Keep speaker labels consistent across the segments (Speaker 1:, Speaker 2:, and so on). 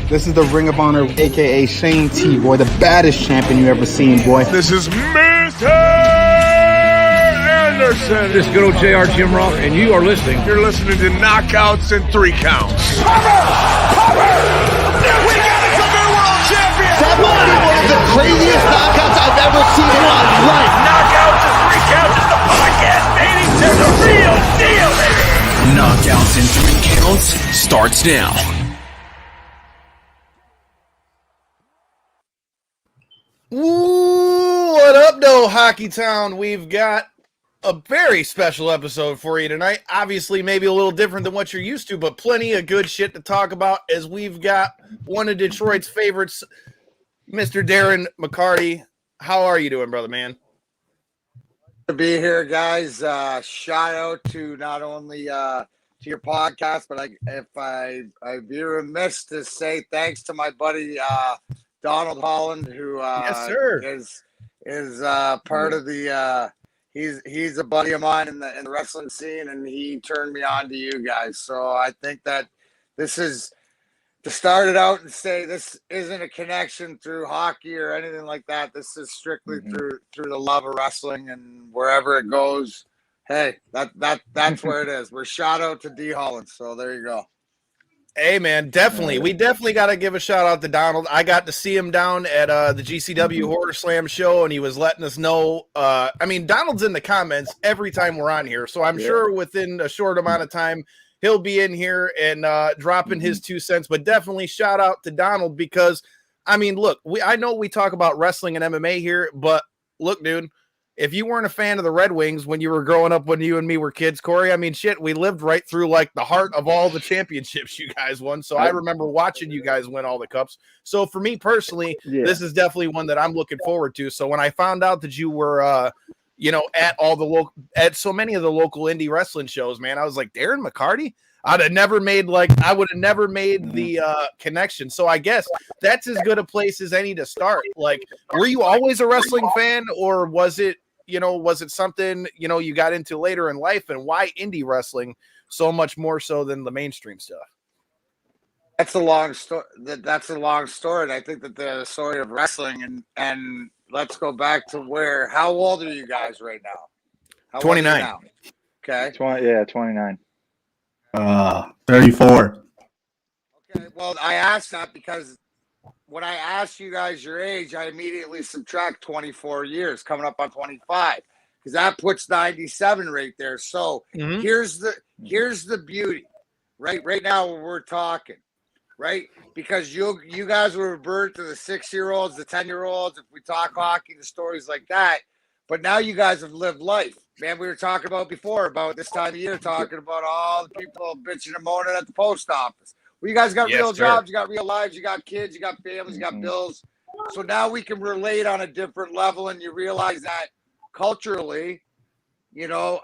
Speaker 1: This is the Ring of Honor, a.k.a. Shane T, boy, the baddest champion you ever seen, boy.
Speaker 2: This is Mr. Anderson.
Speaker 3: This is good old JR Jim Ross, and you are listening.
Speaker 2: You're listening to Knockouts and 3 Counts.
Speaker 4: Cover! We got us a new world champion!
Speaker 5: That might be one of the craziest knockouts I've ever seen in my life.
Speaker 4: Knockouts and 3 Counts is the podcast, baby! To the real deal, baby!
Speaker 6: Knockouts and 3 Counts starts now.
Speaker 7: Ooh, what up, though, Hockey Town? We've got a very special episode for you tonight. Obviously, maybe a little different than what you're used to, but plenty of good shit to talk about as we've got one of Detroit's favorites, Mr. Darren McCarty. How are you doing, brother, man?
Speaker 8: To be here, guys. Shout out to not only to your podcast, but I'd be remiss to say thanks to my buddy Donald Holland, who
Speaker 7: yes, sir.
Speaker 8: is part of the he's a buddy of mine in the wrestling scene, and he turned me on to you guys. So I think that this is to start it out and say this isn't a connection through hockey or anything like that. This is strictly through the love of wrestling, and wherever it goes, hey, that's where it is. We're shout out to D Holland. So there you go.
Speaker 7: Hey, man, definitely. We definitely got to give a shout-out to Donald. I got to see him down at the GCW Horror Slam show, and he was letting us know. Donald's in the comments every time we're on here, so I'm sure within a short amount of time he'll be in here and dropping his 2 cents. But definitely shout-out to Donald because, look, I know we talk about wrestling and MMA here, but look, dude, if you weren't a fan of the Red Wings when you were growing up, when you and me were kids, Corey, we lived right through like the heart of all the championships you guys won. So I remember watching you guys win all the cups. So for me personally, this is definitely one that I'm looking forward to. So when I found out that you were, at so many of the local indie wrestling shows, man, I was like, Darren McCarty? I would have never made the connection. So I guess that's as good a place as any to start. Like, were you always a wrestling fan, or was it something, you got into later in life, and why indie wrestling so much more so than the mainstream stuff?
Speaker 8: That's a long story. That's a long story. And I think that the story of wrestling and let's go back to how old are you guys right now?
Speaker 7: 29.
Speaker 8: Now? Okay.
Speaker 1: 29.
Speaker 5: 34.
Speaker 8: Okay. Well, I asked that because when I asked you guys your age, I immediately subtract 24 years, coming up on 25, because that puts 97 right there. So here's the beauty, right? Right now we're talking, right? Because you guys were revert to the 6-year-olds, the 10-year-olds. If we talk hockey, the stories like that. But now you guys have lived life, man. We were talking about before about this time of year, talking about all the people bitching and moaning at the post office. Well, you guys got real jobs, you got real lives, you got kids, you got families, you got bills. So now we can relate on a different level, and you realize that culturally,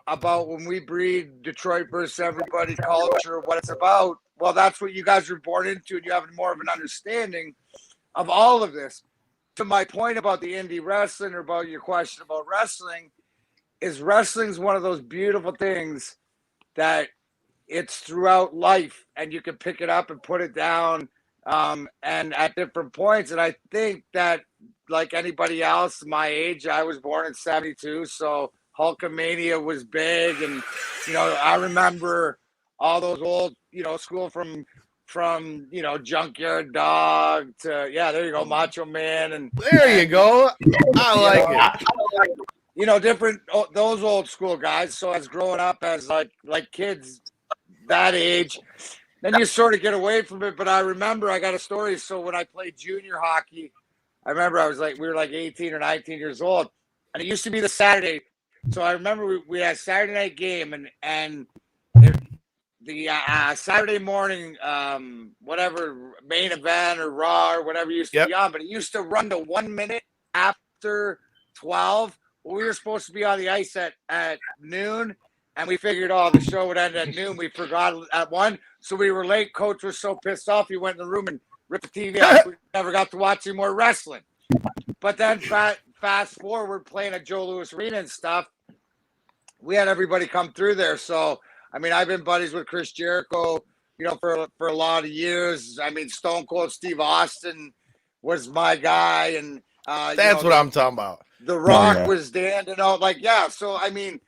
Speaker 8: about when we breed Detroit versus everybody culture, what it's about. Well, that's what you guys were born into, and you have more of an understanding of all of this. To my point about the indie wrestling, or about your question about wrestling, is wrestling's one of those beautiful things that it's throughout life, and you can pick it up and put it down and at different points. And I think that, like anybody else my age, I was born in 72, so Hulkamania was big. And I remember all those old school from Junkyard Dog to there you go, Macho Man, and
Speaker 7: there you go. I like it.
Speaker 8: Different those old school guys. So as growing up as like kids that age, then you sort of get away from it. But I remember I got a story. So when I played junior hockey, I remember we were like 18 or 19 years old, and it used to be the Saturday. So I remember we had a Saturday night game, and the Saturday morning, whatever main event or Raw or whatever used to be on, but it used to run to 1 minute after 12. We were supposed to be on the ice at noon, and we figured, the show would end at noon. We forgot at 1, so we were late. Coach was so pissed off, he went in the room and ripped the TV out. We never got to watch any more wrestling. But then fast forward, playing at Joe Louis Arena and stuff, we had everybody come through there. So, I've been buddies with Chris Jericho, for a lot of years. I mean, Stone Cold Steve Austin was my guy, and
Speaker 7: That's what I'm talking about.
Speaker 8: The Rock was Dan, like, yeah. So I mean,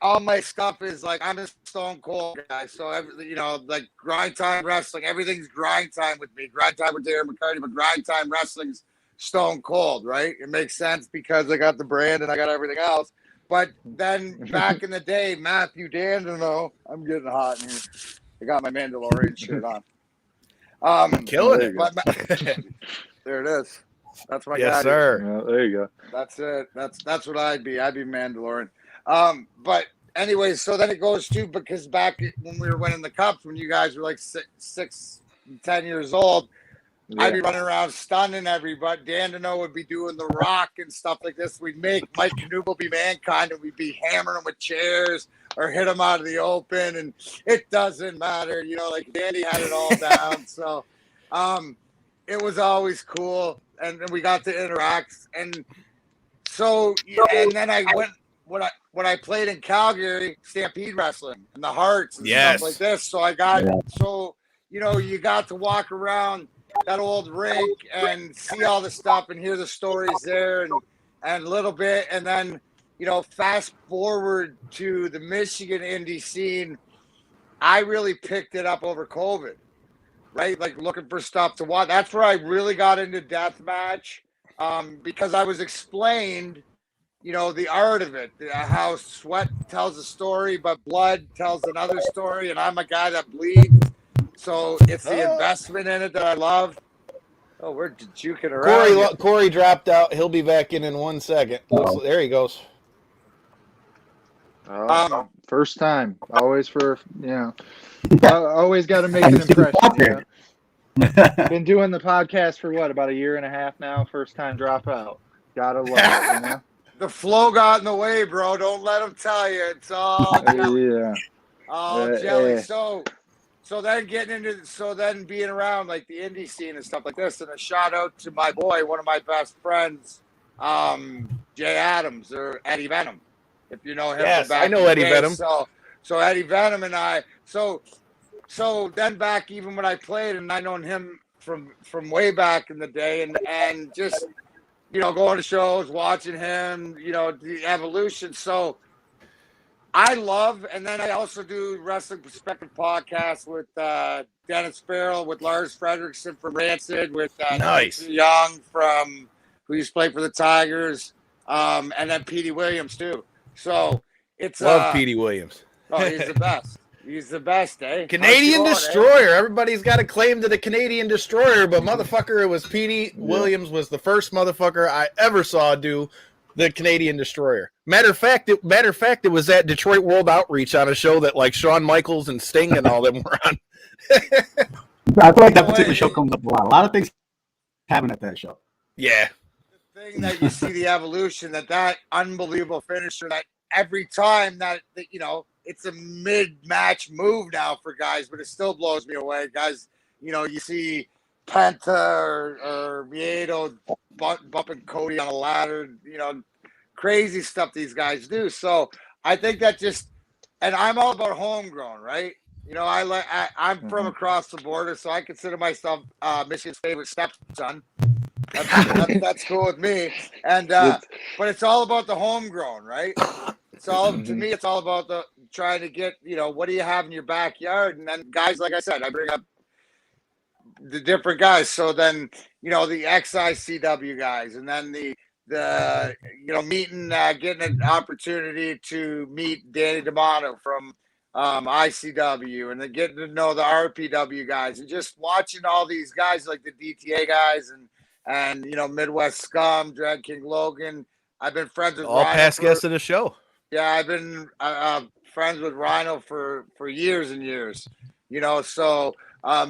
Speaker 8: all my stuff is like, I'm a Stone Cold guy. So like grind time wrestling, everything's grind time with me. Grind time with Darren McCarty, but grind time wrestling's Stone Cold, right? It makes sense because I got the brand and I got everything else. But then back in the day, Matthew Dandino, I'm getting hot in here. I got my Mandalorian shirt on.
Speaker 7: Killing it.
Speaker 8: There it is. That's my guy.
Speaker 7: Yes, sir.
Speaker 5: Yeah, there you go.
Speaker 8: That's it. That's what I'd be. I'd be Mandalorian. But anyways, so then it goes to, because back when we were winning the cups, when you guys were like 10 years old, I'd be running around stunning everybody. Dandino would be doing the Rock and stuff like this. We'd make Mike Knuble be Mankind, and we'd be hammering him with chairs or hit him out of the open, and it doesn't matter. Like Danny had it all down. So it was always cool, and we got to interact. And so, and then I went, when I played in Calgary, Stampede Wrestling and the Hearts and stuff like this. So I got, you got to walk around that old rink and see all the stuff and hear the stories there and a little bit. And then, fast forward to the Michigan indie scene, I really picked it up over COVID, right? Like looking for stuff to watch. That's where I really got into deathmatch, because I was explained, the art of it, how sweat tells a story, but blood tells another story. And I'm a guy that bleeds. So it's the investment in it that I love. Oh, we're juking around.
Speaker 7: Corey dropped out. He'll be back in 1 second. There he goes.
Speaker 5: First time. Always always got to make an impression. Been doing the podcast for about 1.5 years now. First time drop out. Gotta love it,
Speaker 8: The flow got in the way, bro. Don't let them tell you. It's all jelly. All jelly. So then being around like the indie scene and stuff like this, and a shout out to my boy, one of my best friends, Jay Adams, or Eddie Venom, if you know him.
Speaker 7: Yes, I know Eddie Venom.
Speaker 8: So Eddie Venom and I. So then back even when I played, and I known him from way back in the day, and just going to shows, watching him, the evolution. So I love, and then I also do Wrestling Perspective podcast with Dennis Farrell, with Lars Fredrickson from Rancid, with
Speaker 7: Nice
Speaker 8: Young who used to play for the Tigers, and then Petey Williams too. So it's
Speaker 7: love Petey Williams.
Speaker 8: Oh, he's the best. He's the best, eh?
Speaker 7: Canadian Destroyer. Everybody's got a claim to the Canadian Destroyer, but motherfucker, it was Petey Williams was the first motherfucker I ever saw do the Canadian Destroyer. Matter of fact, it was at Detroit World Outreach on a show that like Shawn Michaels and Sting and all them were on.
Speaker 1: I feel like that particular show comes up a lot. A lot of things happen at that show.
Speaker 7: Yeah.
Speaker 8: The thing that you see the evolution, that unbelievable finisher, that every time that it's a mid-match move now for guys, but it still blows me away. Guys, you see Penta or Vieto bumping Cody on a ladder, crazy stuff these guys do. So I think that and I'm all about homegrown, right? I'm from across the border, so I consider myself Michigan's favorite stepson. That's cool with me. And but it's all about the homegrown, right? It's all to me. It's all about trying to get what do you have in your backyard, and then guys, like I said, I bring up the different guys. So then the XICW guys, and then the meeting, getting an opportunity to meet Danny D'Amato from ICW, and then getting to know the RPW guys, and just watching all these guys like the DTA guys and Midwest Scum, Drag King Logan. I've been friends with
Speaker 7: all
Speaker 8: Rhino
Speaker 7: past guests of the show.
Speaker 8: Yeah, I've been friends with Rhino for years and years. So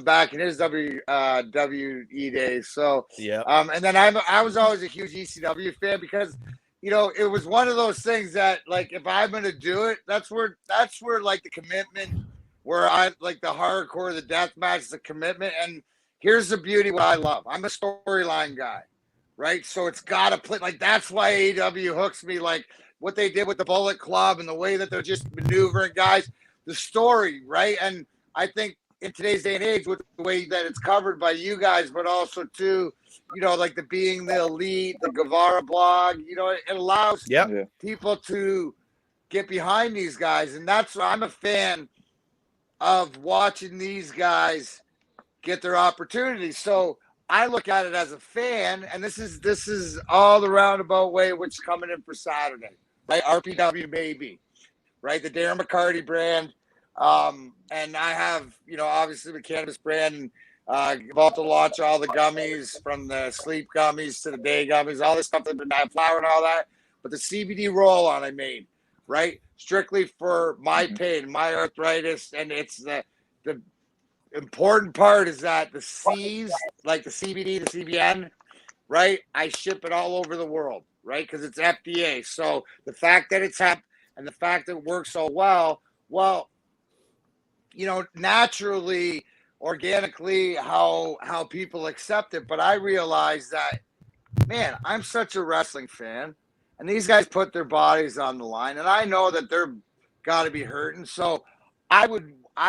Speaker 8: back in his WWE days. So
Speaker 7: yeah.
Speaker 8: And then I was always a huge ECW fan because it was one of those things that, like, if I'm gonna do it, that's where like the commitment, where I like the hardcore, the death match, the commitment. And here's the beauty, what I love. I'm a storyline guy, right? So it's gotta play, like, that's why AEW hooks me, like what they did with the Bullet Club and the way that they're just maneuvering guys, the story, right? And I think in today's day and age, with the way that it's covered by you guys, but also too, like the Being the Elite, the Guevara blog, it allows people to get behind these guys. And that's why I'm a fan of watching these guys get their opportunities. So I look at it as a fan, and this is all the roundabout way which is coming in for Saturday, right? RPW baby, right? The Darren McCarty brand. And I have, obviously the cannabis brand, about to launch all the gummies, from the sleep gummies to the day gummies, all this stuff that been flour and all that. But the CBD roll on I made, right? Strictly for my pain, my arthritis. And it's the important part is that the C's, like the CBD, the CBN, right? I ship it all over the world, right? Because it's FDA. So the fact that it's hemp and the fact that it works so well, naturally, organically, how people accept it. But I realize that, man, I'm such a wrestling fan, and these guys put their bodies on the line, and I know that they're got to be hurting. So I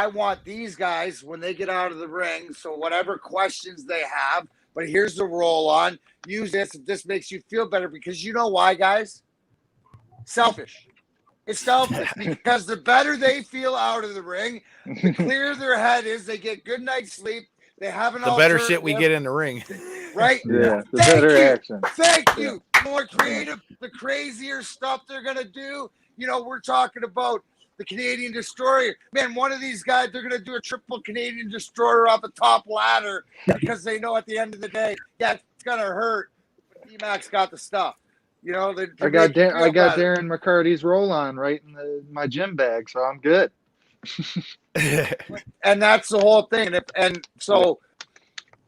Speaker 8: want these guys, when they get out of the ring, so whatever questions they have, but here's the roll on, use this if this makes you feel better, because you know why, guys? Selfish. It's selfish, because the better they feel out of the ring, the clearer their head is. They get good night's sleep. They have an
Speaker 7: The better shit we get in the ring.
Speaker 8: Right?
Speaker 5: Yeah, the better action.
Speaker 8: Thank you. The more creative, the crazier stuff they're going to do. We're talking about the Canadian Destroyer. Man, one of these guys, they're going to do a triple Canadian Destroyer off the top ladder, because they know at the end of the day, it's going to hurt. But D-Mac's got the stuff.
Speaker 5: I got Darren McCarty's roll on right in my gym bag, so I'm good.
Speaker 8: And that's the whole thing. And so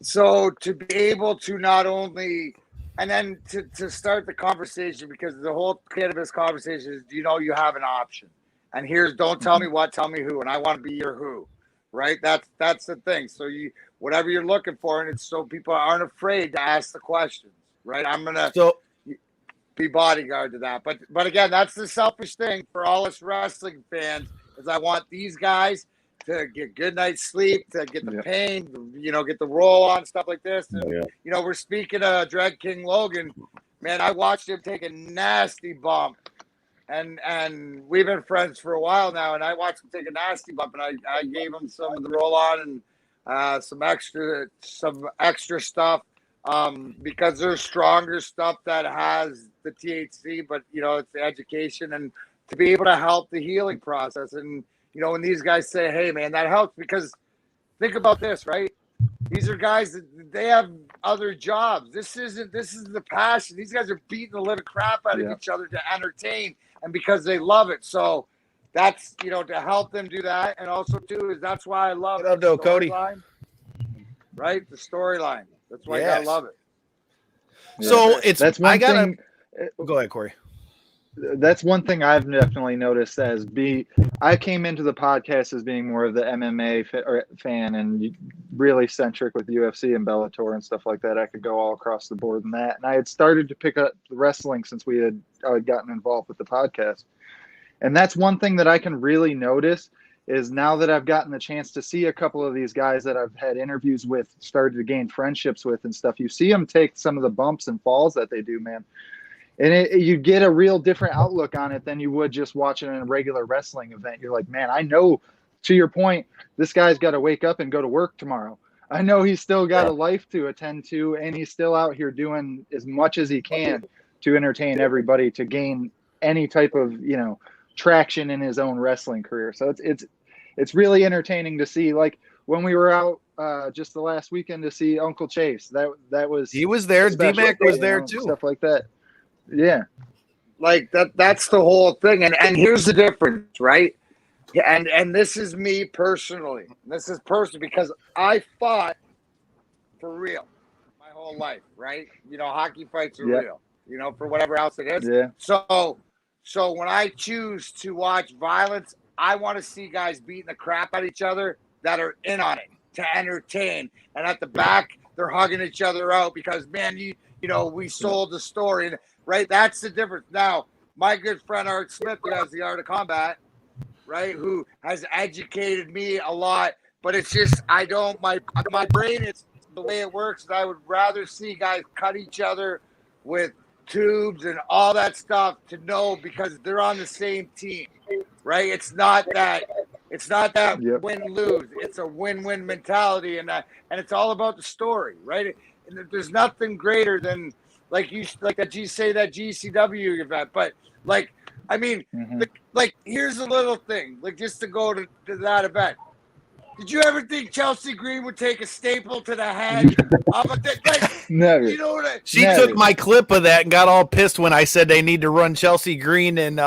Speaker 8: to be able to not only, and then to start the conversation, because the whole cannabis conversation is, you have an option. And here's, don't tell me what, tell me who, and I want to be your who, right? That's the thing. So whatever you're looking for, and it's so people aren't afraid to ask the questions, right? I'm gonna be bodyguard to that. But again, that's the selfish thing for all us wrestling fans, is I want these guys to get good night's sleep, to get the pain, get the roll on, stuff like this. And, we're speaking of Dread King Logan. Man, I watched him take a nasty bump. And we've been friends for a while now, and I watched him take a nasty bump, and I gave him some of the roll on and some extra stuff. Because there's stronger stuff that has the THC, but it's the education and to be able to help the healing process. And when these guys say, "Hey, man, that helps," because think about this, right? These are guys that they have other jobs. This is the passion. These guys are beating the living crap out of each other to entertain, and because they love it. So that's to help them do that, and also too is that's why I love the storyline, right? The storyline. That's why you gotta love it.
Speaker 7: So
Speaker 5: that's one thing.
Speaker 7: Go ahead, Corey.
Speaker 5: That's one thing I've definitely noticed I came into the podcast as being more of the MMA fan and really centric with UFC and Bellator and stuff like that. I could go all across the board in that. And I had started to pick up the wrestling since I had gotten involved with the podcast. And that's one thing that I can really notice is now that I've gotten the chance to see a couple of these guys that I've had interviews with, started to gain friendships with and stuff, you see them take some of the bumps and falls that they do, man. And you get a real different outlook on it than you would just watching a regular wrestling event. You're like, man, I know, to your point, this guy's got to wake up and go to work tomorrow. I know he's still got a life to attend to, and he's still out here doing as much as he can to entertain everybody, to gain any type of, traction in his own wrestling career. So it's really entertaining to see. Like when we were out just the last weekend to see Uncle Chase, that was,
Speaker 7: he was there. D-Mac was there too.
Speaker 5: Stuff like that. Yeah.
Speaker 8: Like that's the whole thing. And here's the difference, right? And this is me personally. This is personal because I fought for real my whole life, right? Hockey fights are real, for whatever else it is.
Speaker 5: Yeah.
Speaker 8: So when I choose to watch violence, I want to see guys beating the crap out of each other that are in on it to entertain. And at the back, they're hugging each other out because, man, we sold the story. Right? That's the difference. Now, my good friend Art Smith, who has the Art of Combat, right, who has educated me a lot but it's just I don't. My brain is the way it works. I would rather see guys cut each other with tubes and all that stuff to know because they're on the same team, right? It's not that
Speaker 5: Yep.
Speaker 8: win-lose. It's a win-win mentality, and it's all about the story, right? And there's nothing greater than that GCW event, but like I mean, like here's a little thing, like just to go to that event. Did you ever think Chelsea Green would take a staple to the head?
Speaker 5: Never.
Speaker 8: You know what
Speaker 7: She took my clip of that and got all pissed when I said they need to run Chelsea Green and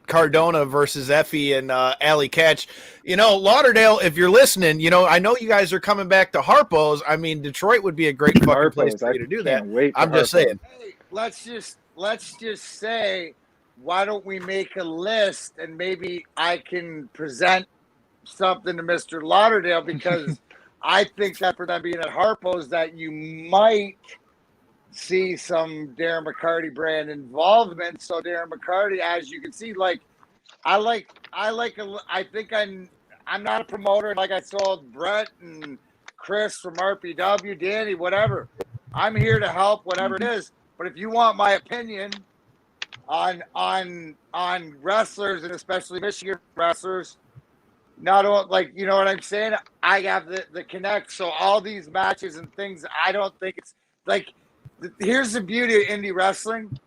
Speaker 7: Cardona versus Effie and Allie Catch. You know, Lauderdale, if you're listening, you know, I know you guys are coming back to Harpo's. I mean, Detroit would be a great fucking place for you to do that. I'm just saying.
Speaker 8: Hey, let's just say, why don't we make a list and maybe I can present something to Mr. Lauderdale because I think that for them being at Harpo's that you might see some Darren McCarty brand involvement. So Darren McCarty, as you can see, like I think I'm not a promoter like I told Brett and Chris from RPW, Danny, whatever. I'm here to help whatever it is. But if you want my opinion on wrestlers and especially Michigan wrestlers, not all, like, you know what I'm saying? I have the connect. So all these matches and things, I don't think it's like, here's the beauty of indie wrestling.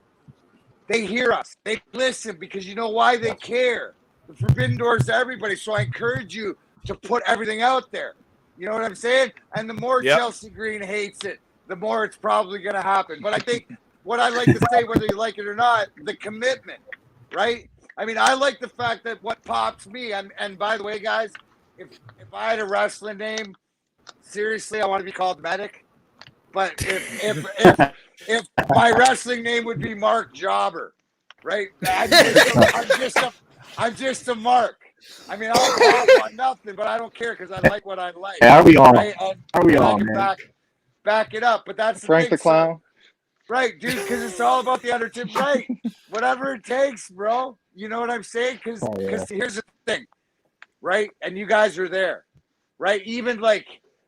Speaker 8: They hear us. They listen because you know why? They care. The forbidden doors to everybody. So I encourage you to put everything out there. You know what I'm saying? And the more Chelsea Green hates it, the more it's probably going to happen. But I think what I like to say, whether you like it or not, the commitment, right? I mean, I like the fact that what pops me, and by the way, guys, if I had a wrestling name, seriously, I want to be called Medic. But if my wrestling name would be Mark Jobber, right? I'm just a Mark. I mean, I'll want nothing, but I don't care because I like what I like.
Speaker 1: Yeah, are we all?
Speaker 8: Right?
Speaker 1: Are we
Speaker 8: and
Speaker 1: all,
Speaker 8: I can
Speaker 1: man?
Speaker 8: back it up, but that's
Speaker 5: Frank the Clown.
Speaker 8: Right, dude, because it's all about the Undertaker. Right, whatever it takes, bro. You know what I'm saying? Because here's the thing, right? And you guys are there, right? Even like,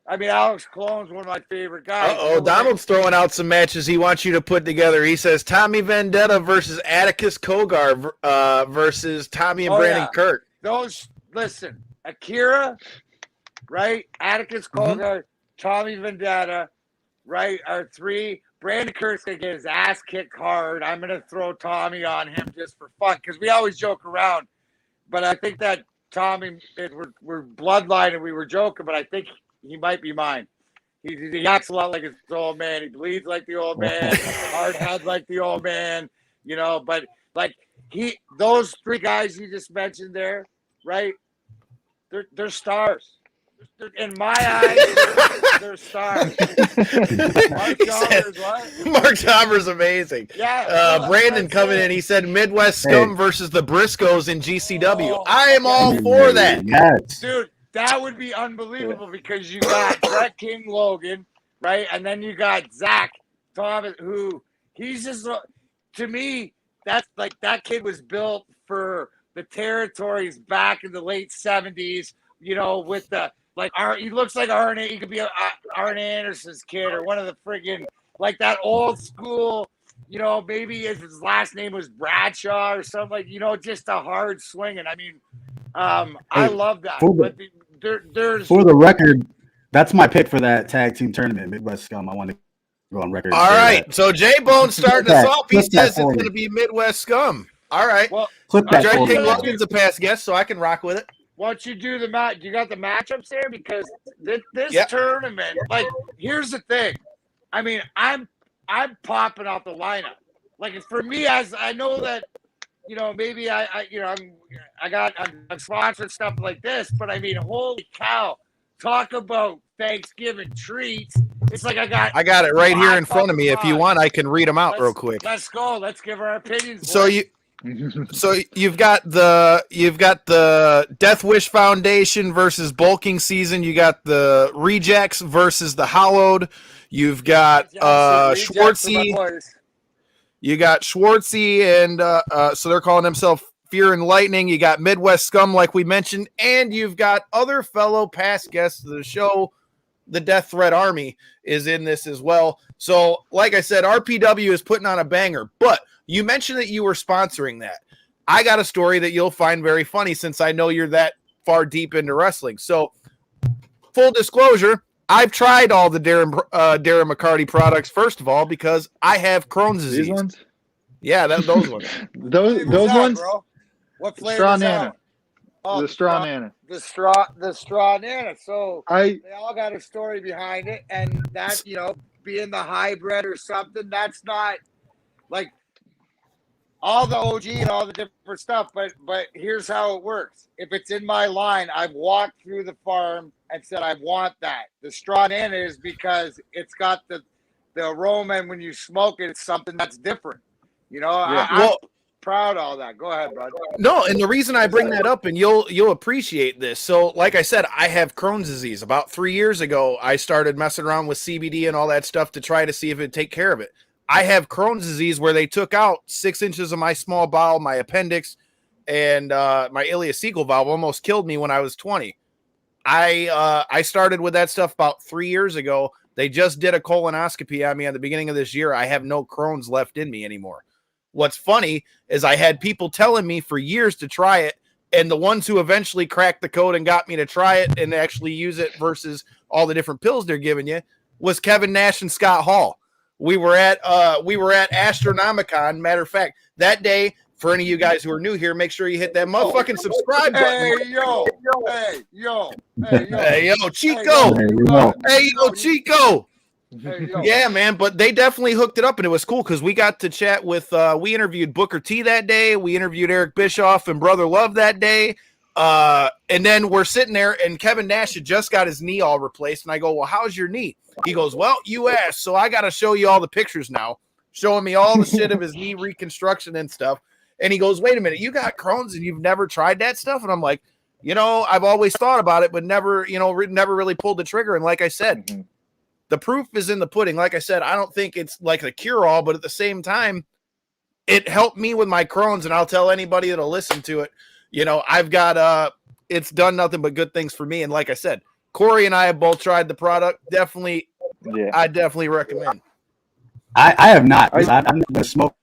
Speaker 8: I mean, Alex Colon's one of my favorite guys.
Speaker 7: Donald's throwing out some matches he wants you to put together. He says Tommy Vendetta versus Atticus Kogar versus Tommy and Brandon Kirk.
Speaker 8: Listen, Akira, right? Atticus Kogar, Tommy Vendetta, right? Are three. Brandon Kirk's going to get his ass kicked hard. I'm going to throw Tommy on him just for fun because we always joke around. But I think that Tommy, we're bloodline and we were joking, but I think he might be mine. He acts a lot like his old man. He bleeds like the old man, hard head like the old man, you know. But like those three guys you just mentioned there, right? They're stars. In my eyes, they're stars.
Speaker 7: Mark Jobber's amazing.
Speaker 8: Yeah.
Speaker 7: Brandon coming in, he said Midwest Scum versus the Briscoes in GCW. I am all for that.
Speaker 1: Yes.
Speaker 8: Dude, that would be unbelievable because you got Brett King Logan, right? And then you got Zach Thomas, who he's just, to me, that's like that kid was built for the territories back in the late 70s, you know, with the, like, he looks like Arn. He could be Arn Anderson's kid or one of the friggin' like that old school, you know, maybe his last name was Bradshaw or something, like, you know, just a hard swinging. I mean, I love that. But there's
Speaker 1: for the record, that's my pick for that tag team tournament, Midwest Scum. I want to go on record.
Speaker 7: All right. So J-Bone's starting us off. He says it's
Speaker 1: for me.
Speaker 7: going to be Midwest Scum. All right.
Speaker 8: Well,
Speaker 1: Clip that
Speaker 7: Brett
Speaker 1: for
Speaker 7: King
Speaker 1: me.
Speaker 7: Logan's a past guest, so I can rock with it.
Speaker 8: why don't you do the match? You got the matchups there because this tournament. Like, here's the thing. I mean, I'm popping off the lineup. Like, for me, as I know that, you know, maybe I'm sponsored stuff like this, but I mean, holy cow! Talk about Thanksgiving treats. It's like I got
Speaker 7: it right here in front of me. If you want, I can read them out real quick.
Speaker 8: Let's go. Let's give our opinions.
Speaker 7: So you've got the Death Wish Foundation versus Bulking Season. You got the Rejects versus the Hollowed. You've got Schwartzy. You got Schwartzy and so they're calling themselves Fear and Lightning. You got Midwest Scum, like we mentioned, and you've got other fellow past guests of the show. The Death Threat Army is in this as well. So, like I said, RPW is putting on a banger. But you mentioned that you were sponsoring that. I got a story that you'll find very funny since I know you're that far deep into wrestling. So, full disclosure, I've tried all the Darren McCarty products, first of all, because I have Crohn's disease.
Speaker 5: These ones?
Speaker 7: Yeah, those ones.
Speaker 5: those
Speaker 8: that,
Speaker 5: ones?
Speaker 8: Bro? What flavor
Speaker 5: Straw
Speaker 8: is that
Speaker 5: Nana.
Speaker 8: one? Oh,
Speaker 5: The straw nana.
Speaker 8: The straw nana. So they all got a story behind it, and that, being the hybrid or something, that's not like all the OG and all the different stuff. But here's how it works. If it's in my line, I've walked through the farm and said I want that. The straw nana is because it's got the aroma, and when you smoke it, it's something that's different. I'm proud of all that. Go ahead, bud.
Speaker 7: No, and the reason I bring that up, and you'll appreciate this. So, like I said, I have Crohn's disease. About 3 years ago, I started messing around with CBD and all that stuff to try to see if it'd take care of it. I have Crohn's disease where they took out 6 inches of my small bowel, my appendix, and my ileocecal valve almost killed me when I was 20. I started with that stuff about 3 years ago. They just did a colonoscopy on me at the beginning of this year. I have no Crohn's left in me anymore. What's funny is I had people telling me for years to try it, and the ones who eventually cracked the code and got me to try it and actually use it versus all the different pills they're giving you was Kevin Nash and Scott Hall. We were at Astronomicon. Matter of fact, that day, for any of you guys who are new here, make sure you hit that motherfucking subscribe button.
Speaker 8: Hey yo,
Speaker 7: Chico. Hey yo, Chico. Yeah, man, but they definitely hooked it up, and it was cool because we got to chat with we interviewed Booker T that day, we interviewed Eric Bischoff and Brother Love that day, and then we're sitting there, and Kevin Nash had just got his knee all replaced, and I go, well, how's your knee? He goes, well, you asked, so I got to show you all the pictures now, showing me all the shit of his knee reconstruction and stuff, and he goes, wait a minute, you got Crohn's and you've never tried that stuff? And I'm like, I've always thought about it, but never really pulled the trigger, and like I said, the proof is in the pudding. Like I said, I don't think it's like a cure-all, but at the same time, it helped me with my Crohn's, and I'll tell anybody that'll listen to it. I've got it's done nothing but good things for me. And like I said, Corey and I have both tried the product. Definitely, I definitely recommend.
Speaker 1: I have not. I'm not a smoker.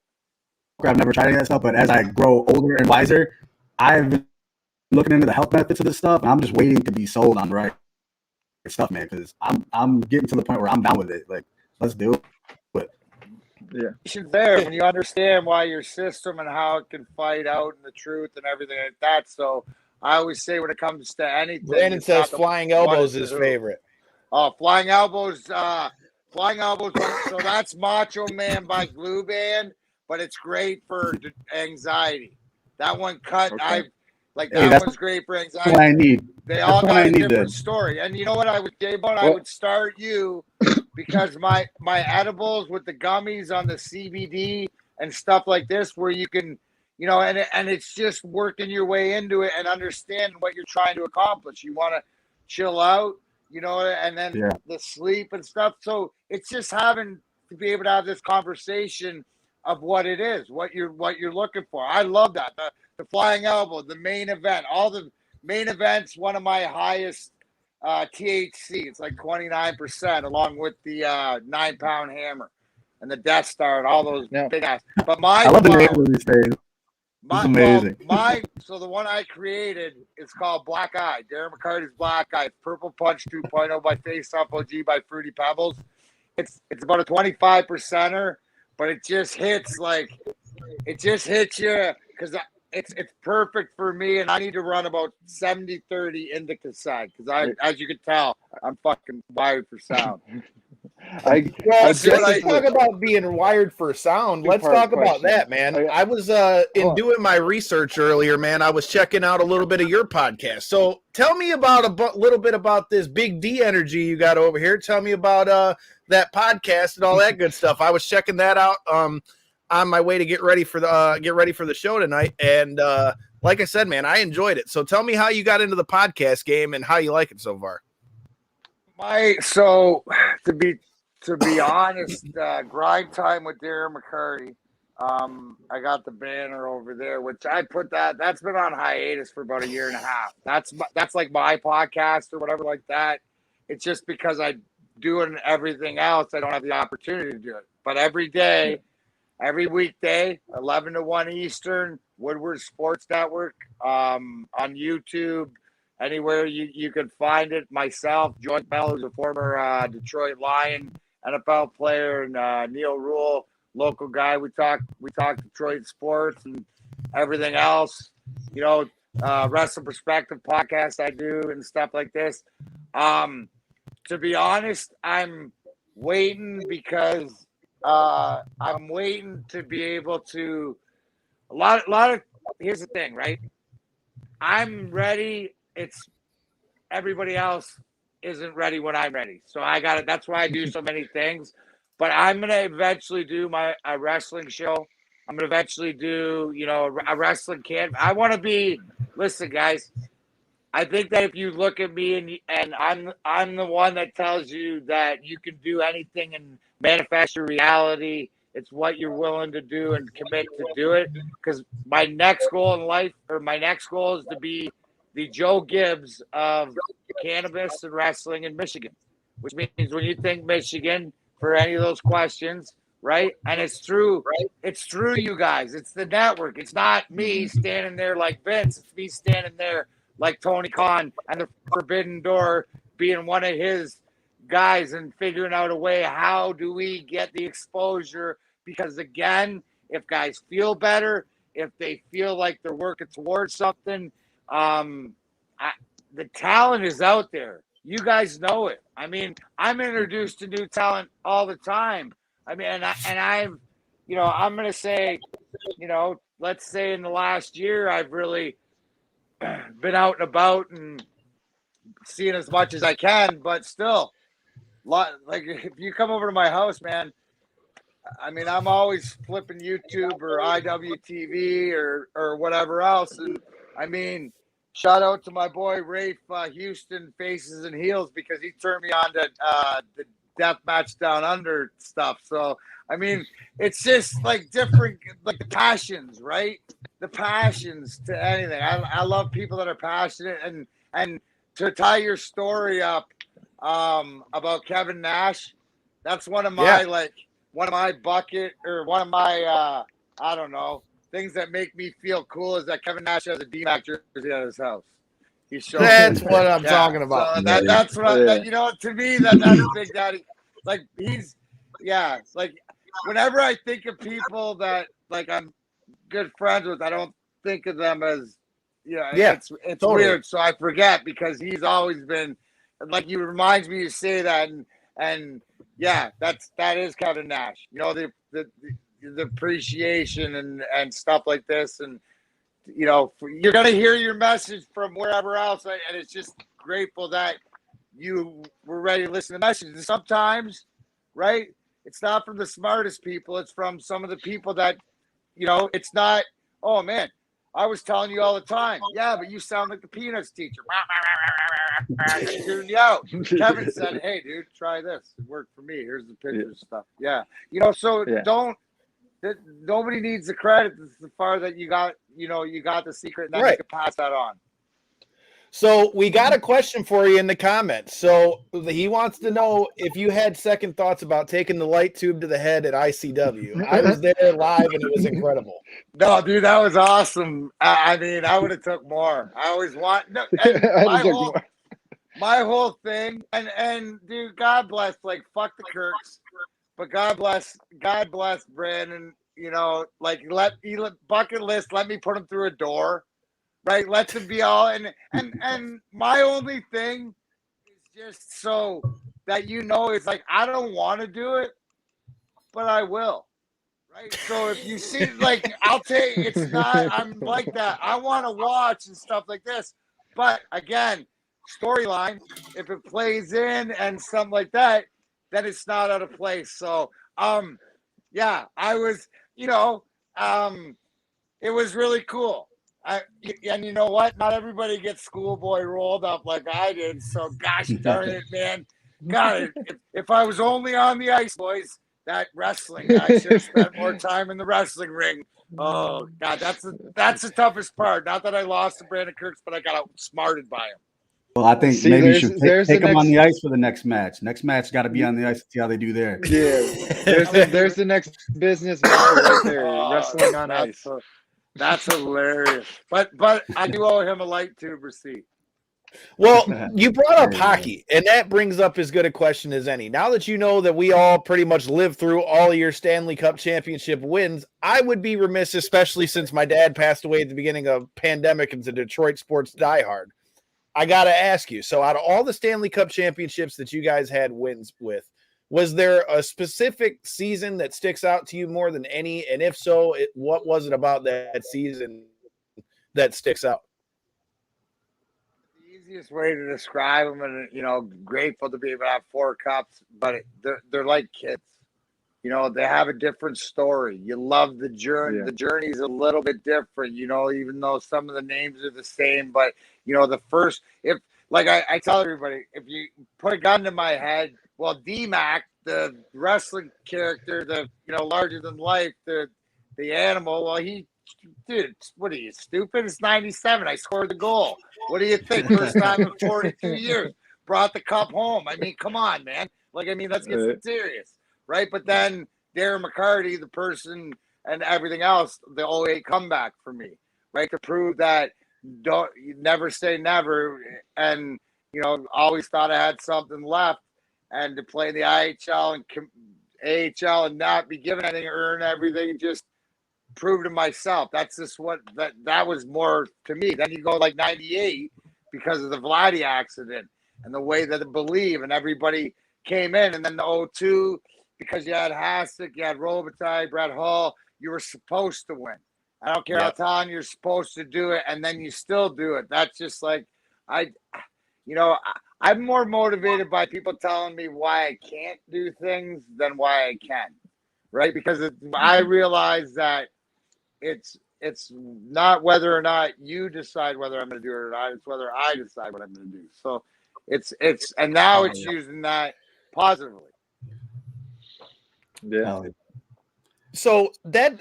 Speaker 1: I've never tried any of that stuff. But as I grow older and wiser, I've been looking into the health benefits of this stuff, and I'm just waiting to be sold on the right stuff, man, because I'm getting to the point where I'm down with it. Like, let's do it.
Speaker 8: There when you understand why your system and how it can fight out and the truth and everything like that. So I always say when it comes to anything,
Speaker 7: Brandon says flying elbows is his favorite.
Speaker 8: Oh, flying elbows. So that's Macho Man by Glue Band, but it's great for anxiety. That one cut.
Speaker 1: Okay.
Speaker 8: That one's great for anxiety.
Speaker 1: That's what I need.
Speaker 8: They all got a different story. And you know what I would say about? I would start you because my edibles with the gummies on the CBD and stuff like this, where you can, and it's just working your way into it and understanding what you're trying to accomplish. You want to chill out, and then the sleep and stuff. So it's just having to be able to have this conversation of what it is, what you're looking for. I love that. The flying elbow, the main event, all the main events, one of my highest THC. It's like 29%, along with the 9-pound hammer and the Death Star and all those big ass. But
Speaker 1: I love the name of these things. It's amazing.
Speaker 8: So the one I created is called Black Eye. Darren McCarty's Black Eye. Purple Punch 2.0 by Face Up OG by Fruity Pebbles. It's about a 25%er, but it just hits you because it's perfect for me, and I need to run about 70-30 indica side because as you can tell, I'm fucking wired for sound.
Speaker 7: Let's talk about being wired for sound. Let's talk about that, man. I was in doing my research earlier, man. I was checking out a little bit of your podcast. So tell me about a little bit about this Big D energy you got over here. Tell me about that podcast and all that good stuff. I was checking that out on my way to get ready for the show tonight, and like I said, man, I enjoyed it. So tell me how you got into the podcast game and how you like it so far.
Speaker 8: To be honest, Grind Time with Darren McCarty I got the banner over there, which I put that's been on hiatus for about a year and a half. That's like my podcast or whatever like that. It's just because I'm doing everything else, I don't have the opportunity to do it. But every day, every weekday, 11 to 1 Eastern, Woodward Sports Network, on YouTube, anywhere you can find it. Myself, Joint Bell, who's a former Detroit Lion NFL player, and Neil Rule, local guy. We talk Detroit sports and everything else. Wrestling Perspective podcast I do and stuff like this. To be honest, I'm waiting because I'm waiting to be able to a lot of here's the thing, right? I'm ready. It's everybody else isn't ready when I'm ready. So I got it. That's why I do so many things. But I'm going to eventually do a wrestling show. I'm going to eventually do, a wrestling camp. I want to be, listen, guys, I think that if you look at me and I'm the one that tells you that you can do anything and manifest your reality. It's what you're willing to do and commit to do it. Because my next goal in life, or my next goal, is to be the Joe Gibbs of cannabis and wrestling in Michigan. Which means when you think Michigan for any of those questions, right? And it's through you guys. It's the network. It's not me standing there like Vince. It's me standing there like Tony Khan and the Forbidden Door being one of his guys and figuring out a way, how do we get the exposure? Because again, if guys feel better, if they feel like they're working towards something, the talent is out there. You guys know it. I mean, I'm introduced to new talent all the time. I mean, I'm going to say, let's say in the last year, I've really been out and about and seeing as much as I can, but still, like if you come over to my house, man, I mean, I'm always flipping YouTube or IWTV or whatever else. And I mean, shout out to my boy Rafe Houston, Faces and Heels, because he turned me on to the Death Match Down Under stuff. So, I mean, it's just like different, like the passions, right? The passions to anything. I love people that are passionate, and to tie your story up about Kevin Nash, that's one of my bucket, or one of my I don't know, things that make me feel cool is that Kevin Nash has a D-Mac jersey at his house.
Speaker 7: That's what I'm talking about.
Speaker 8: So that's what to me, that's Big Daddy. Like like whenever I think of people that like I'm good friends with, I don't think of them as it's totally weird. So I forget, because he's always been like, he reminds me to say that, and that is Kevin Nash. The appreciation and stuff like this, and you're gonna hear your message from wherever else, and it's just grateful that you were ready to listen to messages. And sometimes, right, it's not from the smartest people, it's from some of the people that it's not, oh man, I was telling you all the time, yeah, but you sound like the Peanuts teacher. Tune you out. Kevin said, hey dude, try this, it worked for me, here's the picture stuff. Nobody needs the credit as far that you got the secret, and then you can pass that on.
Speaker 7: So we got a question for you in the comments. So he wants to know if you had second thoughts about taking the light tube to the head at ICW. I was there live, and it was incredible.
Speaker 8: No, dude, that was awesome. I mean, I would have took more. I always want my whole thing, and dude, God bless, like, fuck the Kirks, but God bless Brandon. Like, let bucket list, let me put him through a door. Right, let them be all, and my only thing is just so that it's like, I don't want to do it, but I will. Right, so if you see, like, I'll take. It's not. I'm like that. I want to watch and stuff like this, but again, storyline. If it plays in and something like that, then it's not out of place. So, I was, it was really cool. And you know what? Not everybody gets schoolboy rolled up like I did. So gosh darn it, man. God, if I was only on the ice, boys, that wrestling. I should have spent more time in the wrestling ring. Oh God, that's the toughest part. Not that I lost to Brandon Kirks, but I got outsmarted by him.
Speaker 1: Well, I think maybe you should take them on the ice for the next match. Next match got to be on the ice to see how they do there.
Speaker 5: Yeah, there's the next business model right there. Wrestling on ice.
Speaker 8: That's hilarious. But I do owe him a light tube receipt.
Speaker 7: Well, you brought up hockey, and that brings up as good a question as any. Now that you know that we all pretty much lived through all your Stanley Cup championship wins, I would be remiss, especially since my dad passed away at the beginning of pandemic and a Detroit sports diehard. I got to ask you, so out of all the Stanley Cup championships that you guys had wins with, was there a specific season that sticks out to you more than any? And if so, what was it about that season that sticks out?
Speaker 8: Easiest way to describe them, and grateful to be able to have 4 cups, but they're like kids. They have a different story. You love the journey. Yeah. The journey's a little bit different, even though some of the names are the same. But the first, if like I tell everybody, if you put a gun to my head, well, D-Mac, the wrestling character, the larger than life, the animal, well, dude, what are you, stupid? It's 97. I scored the goal. What do you think? First time in 42 years. Brought the cup home. I mean, come on, man. Let's get serious, right? But then Darren McCarty, the person and everything else, the 08 comeback for me, right? To prove that you never say never, and, always thought I had something left, and to play the IHL and AHL and not be given anything, earn everything, just prove to myself. That's just what that was more to me. Then you go like 98 because of the Vladdy accident and the way that I believe, and everybody came in, and then the 02 because you had Hasek, you had Robitaille, Brett Hull, you were supposed to win. I don't care how talented you're supposed to do it, and then you still do it. That's just like I'm more motivated by people telling me why I can't do things than why I can, right? Because I realize that it's not whether or not you decide whether I'm going to do it or not. It's whether I decide what I'm going to do. So it's and now it's using that positively.
Speaker 5: Yeah.
Speaker 7: So that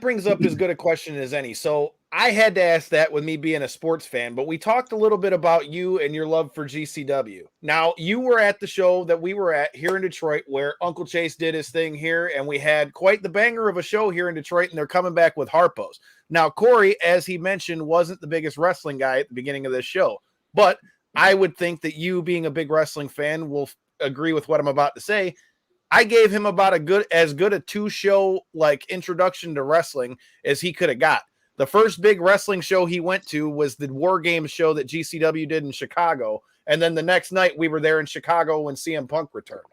Speaker 7: brings up as good a question as any. So I had to ask that with me being a sports fan, but we talked a little bit about you and your love for GCW. Now, you were at the show that we were at here in Detroit where Uncle Chase did his thing here, and we had quite the banger of a show here in Detroit, and they're coming back with Harpos. Now, Corey, as he mentioned, wasn't the biggest wrestling guy at the beginning of this show, but I would think that you, being a big wrestling fan, will agree with what I'm about to say. I gave him about as good a 2-show introduction to wrestling as he could have got. The first big wrestling show he went to was the War Games show that GCW did in Chicago. And then the next night we were there in Chicago when CM Punk returned.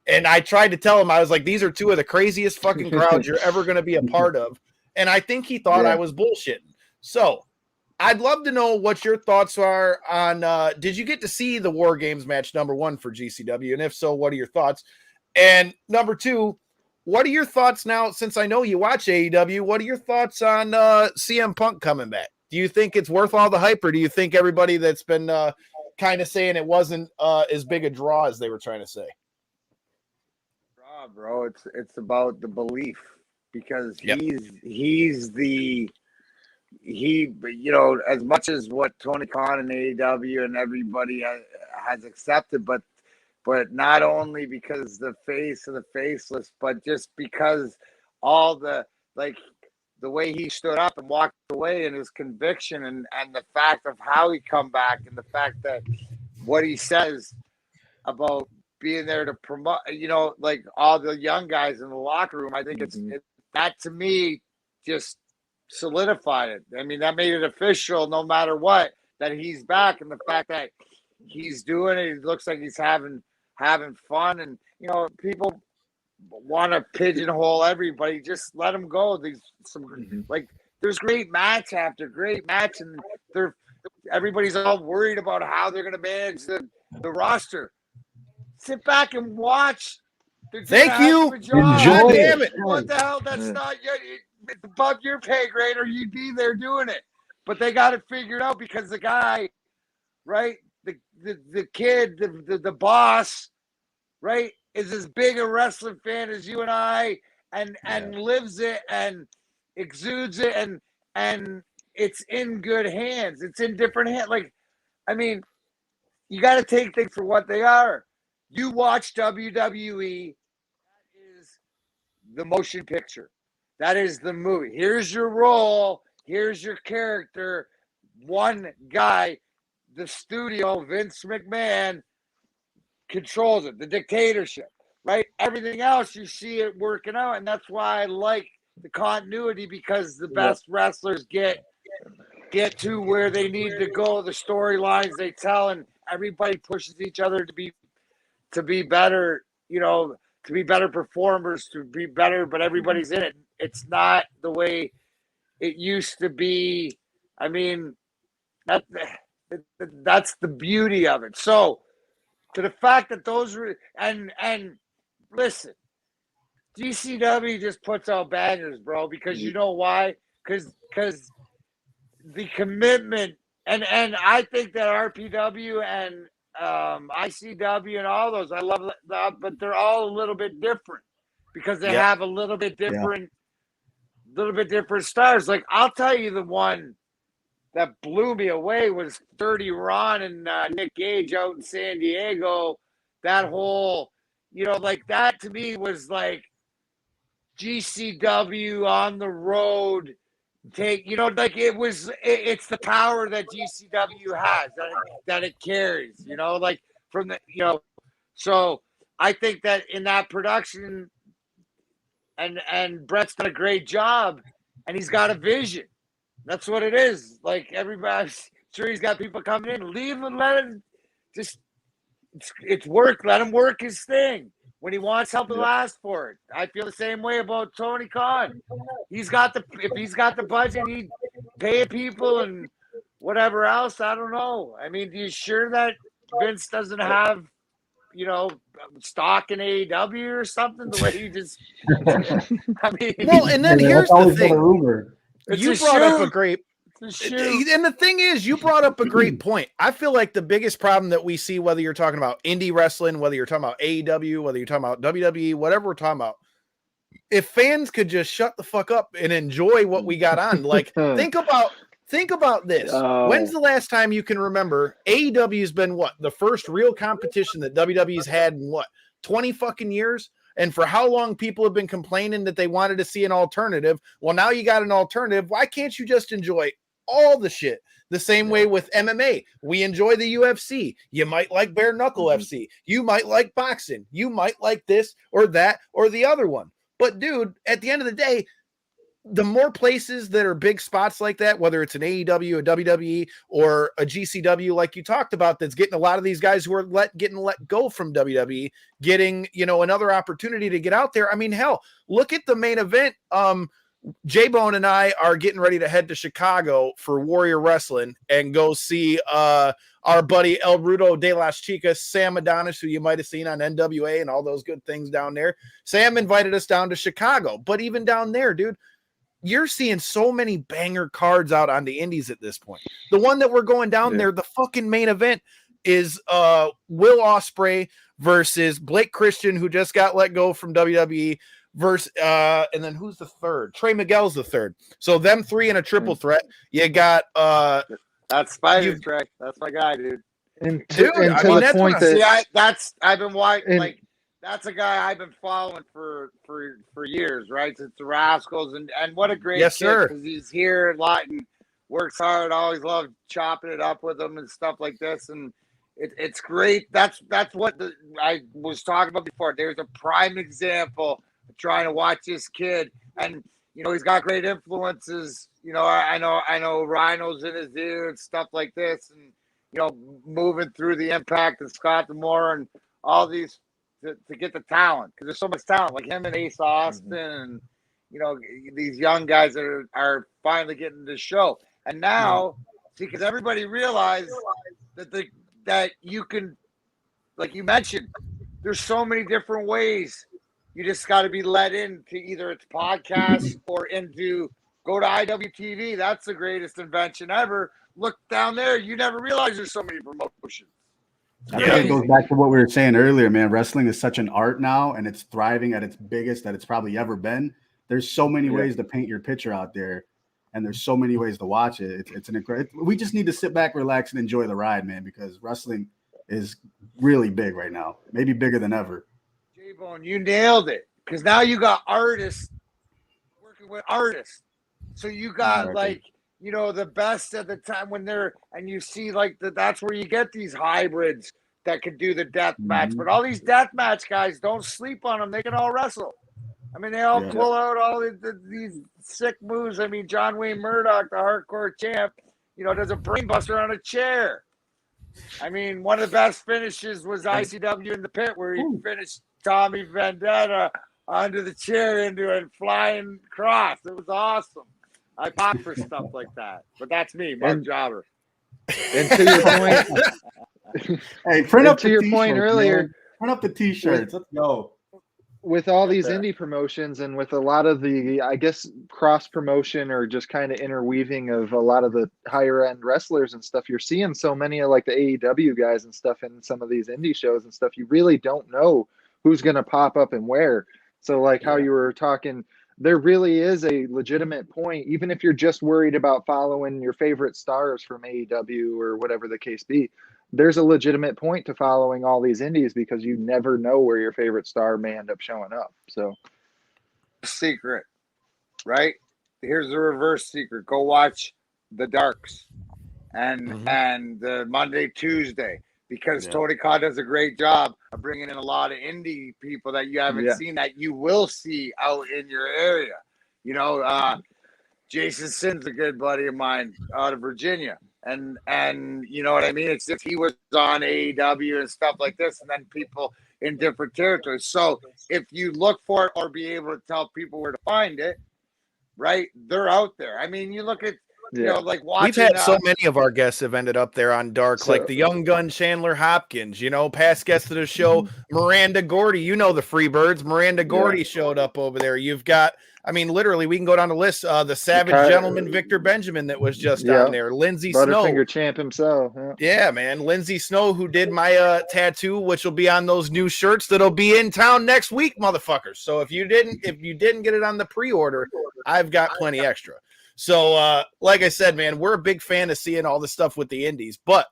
Speaker 7: And I tried to tell him, I was like, these are 2 of the craziest fucking crowds you're ever going to be a part of. And I think he thought I was bullshitting. So I'd love to know what your thoughts are on, did you get to see the War Games match number 1 for GCW? And if so, what are your thoughts? And number 2, what are your thoughts now, since I know you watch AEW, what are your thoughts on CM Punk coming back? Do you think it's worth all the hype, or do you think everybody that's been kind of saying it wasn't as big a draw as they were trying to say?
Speaker 8: Draw, bro. It's about the belief, because as much as what Tony Khan and AEW and everybody has accepted, but not only because the face of the faceless, but just because all the way he stood up and walked away, and his conviction and the fact of how he come back, and the fact that what he says about being there to promote, all the young guys in the locker room. I think that to me just solidified it. I mean, that made it official no matter what, that he's back, and the fact that he's doing it, it looks like he's having fun, and people want to pigeonhole everybody. Just let them go. There's great match after great match, and everybody's all worried about how they're going to manage the roster. Sit back and watch.
Speaker 7: Thank you.
Speaker 8: Enjoy
Speaker 7: it.
Speaker 8: What the hell? That's not it's above your pay grade, or you'd be there doing it. But they got it figured out, because the guy, right? The kid, the boss, right? is as big a wrestling fan as you and I, and lives it and exudes it, and it's in good hands. It's in different hands. Like, I mean, you got to take things for what they are. You watch WWE, that is the motion picture. That is the movie. Here's your role. Here's your character. One guy, the studio, Vince McMahon, controls it. The dictatorship, right? Everything else, you see it working out. And that's why I like the continuity, because the best wrestlers get to where they need to go, the storylines they tell, and everybody pushes each other to be better, to be better performers, to be better, but everybody's in it. It's not the way it used to be. I mean, that's the beauty of it. So, to the fact that those were, and listen, GCW just puts out bangers, bro, because you know why? Because the commitment, and I think that RPW and ICW and all those, I love that, but they're all a little bit different because they have a little bit different stars. Like, I'll tell you, the one that blew me away was 30 Ron and Nick Gage out in San Diego. That whole, like, that to me was like GCW on the road. Like, it's the power that GCW has, that it carries, like from the, so I think that in that production, and Brett's done a great job, and he's got a vision. That's what it is. Like, everybody's sure he's got people coming in. Leave him, let him it's work. Let him work his thing. When he wants help, he'll ask for it. I feel the same way about Tony Khan. If he's got the budget, he'd pay people and whatever else. I don't know. I mean, are you sure that Vince doesn't have, stock in AEW or something? The way he just, I mean,
Speaker 7: well, and then here's the thing. You brought up a great. And the thing is, you brought up a great point. I feel like the biggest problem that we see, whether you're talking about indie wrestling, whether you're talking about AEW, whether you're talking about WWE, whatever we're talking about, if fans could just shut the fuck up and enjoy what we got on. Like, think about this. When's the last time you can remember AEW has been the first real competition that WWE's had in 20 fucking years? And for how long people have been complaining that they wanted to see an alternative. Well, now you got an alternative. Why can't you just enjoy all the shit? The same way with MMA. We enjoy the UFC. You might like bare knuckle FC. You might like boxing. You might like this or that or the other one. But dude, at the end of the day, the more places that are big spots like that, whether it's an AEW, a WWE, or a GCW, like you talked about, that's getting a lot of these guys who are getting let go from WWE, getting, another opportunity to get out there. I mean, hell, look at the main event. J-Bone and I are getting ready to head to Chicago for Warrior Wrestling and go see our buddy El Rudo de las Chicas, Sam Adonis, who you might have seen on NWA and all those good things down there. Sam invited us down to Chicago, but even down there, dude, you're seeing so many banger cards out on the indies at this point. The one that we're going down there, the fucking main event is Will Ospreay versus Blake Christian, who just got let go from WWE, versus and then who's the third? Trey Miguel's the third. So them three in a triple threat. You got
Speaker 8: that's Spider Trey. That's my guy, dude.
Speaker 5: And to the point that
Speaker 8: I've been watching, like, that's a guy I've been following for years, right? Since the Rascals, and what a great kid, because he's here a lot and works hard. I always love chopping it up with him and stuff like this, and it's great. That's what I was talking about before. There's a prime example of trying to watch this kid, and he's got great influences. I know Rhino's in his ear and stuff like this, and moving through the Impact and Scott D'Amore and all these. To get the talent, because there's so much talent, like him and Ace Austin, and these young guys that are finally getting the show. And now, see, because everybody realized that you can, like you mentioned, there's so many different ways. You just got to be let into either it's podcasts or into go to IWTV. That's the greatest invention ever. Look down there. You never realize there's so many promotions.
Speaker 1: I think it goes back to what we were saying earlier, man. Wrestling is such an art now, and it's thriving at its biggest that it's probably ever been. There's so many ways to paint your picture out there, and there's so many ways to watch it. It's an incredible. We just need to sit back, relax, and enjoy the ride, man, because wrestling is really big right now, maybe bigger than ever.
Speaker 8: J-Bone, you nailed it, because now you got artists working with artists. So you got the best at the time when they're, and you see that's where you get these hybrids that can do the death match. But all these death match guys, don't sleep on them. They can all wrestle. I mean, they all pull out all these sick moves. I mean, John Wayne Murdoch, the hardcore champ, does a brainbuster on a chair. I mean, one of the best finishes was ICW in the pit where he finished Tommy Vendetta onto the chair into a flying cross. It was awesome. I pop for stuff like that, but that's me, Mark Jobber.
Speaker 5: And to your point,
Speaker 1: hey, print up
Speaker 5: to your point earlier,
Speaker 1: print up the T-shirts. Let's go.
Speaker 5: With all these indie promotions and with a lot of the, I guess, cross promotion or just kind of interweaving of a lot of the higher end wrestlers and stuff, you're seeing so many of like the AEW guys and stuff in some of these indie shows and stuff. You really don't know who's going to pop up and where. So like how you were talking, there really is a legitimate point, even if you're just worried about following your favorite stars from AEW or whatever the case be. There's a legitimate point to following all these indies because you never know where your favorite star may end up showing up. So,
Speaker 8: secret, right? Here's the reverse secret. Go watch the Darks and the Monday, Tuesday, because Tony Khan does a great job of bringing in a lot of indie people that you haven't seen that you will see out in your area. Jason Sin's a good buddy of mine out of Virginia. And you know what I mean? It's if he was on AEW and stuff like this, and then people in different territories. So if you look for it or be able to tell people where to find it, right? They're out there. I mean, you look at like watching.
Speaker 7: We've had so many of our guests have ended up there on Dark, like the young gun Chandler Hopkins, past guest of the show, Miranda Gordy, the Freebirds. Miranda Gordy showed up over there. You've got, literally, we can go down the list. The Savage Gentleman, Victor Benjamin, that was just on there. Lindsay Snow.
Speaker 5: Butterfinger champ himself.
Speaker 7: Yeah, man. Lindsay Snow, who did my tattoo, which will be on those new shirts that'll be in town next week, motherfuckers. So if you didn't get it on the pre-order, I've got plenty extra. So, like I said, man, we're a big fan of seeing all the stuff with the indies. But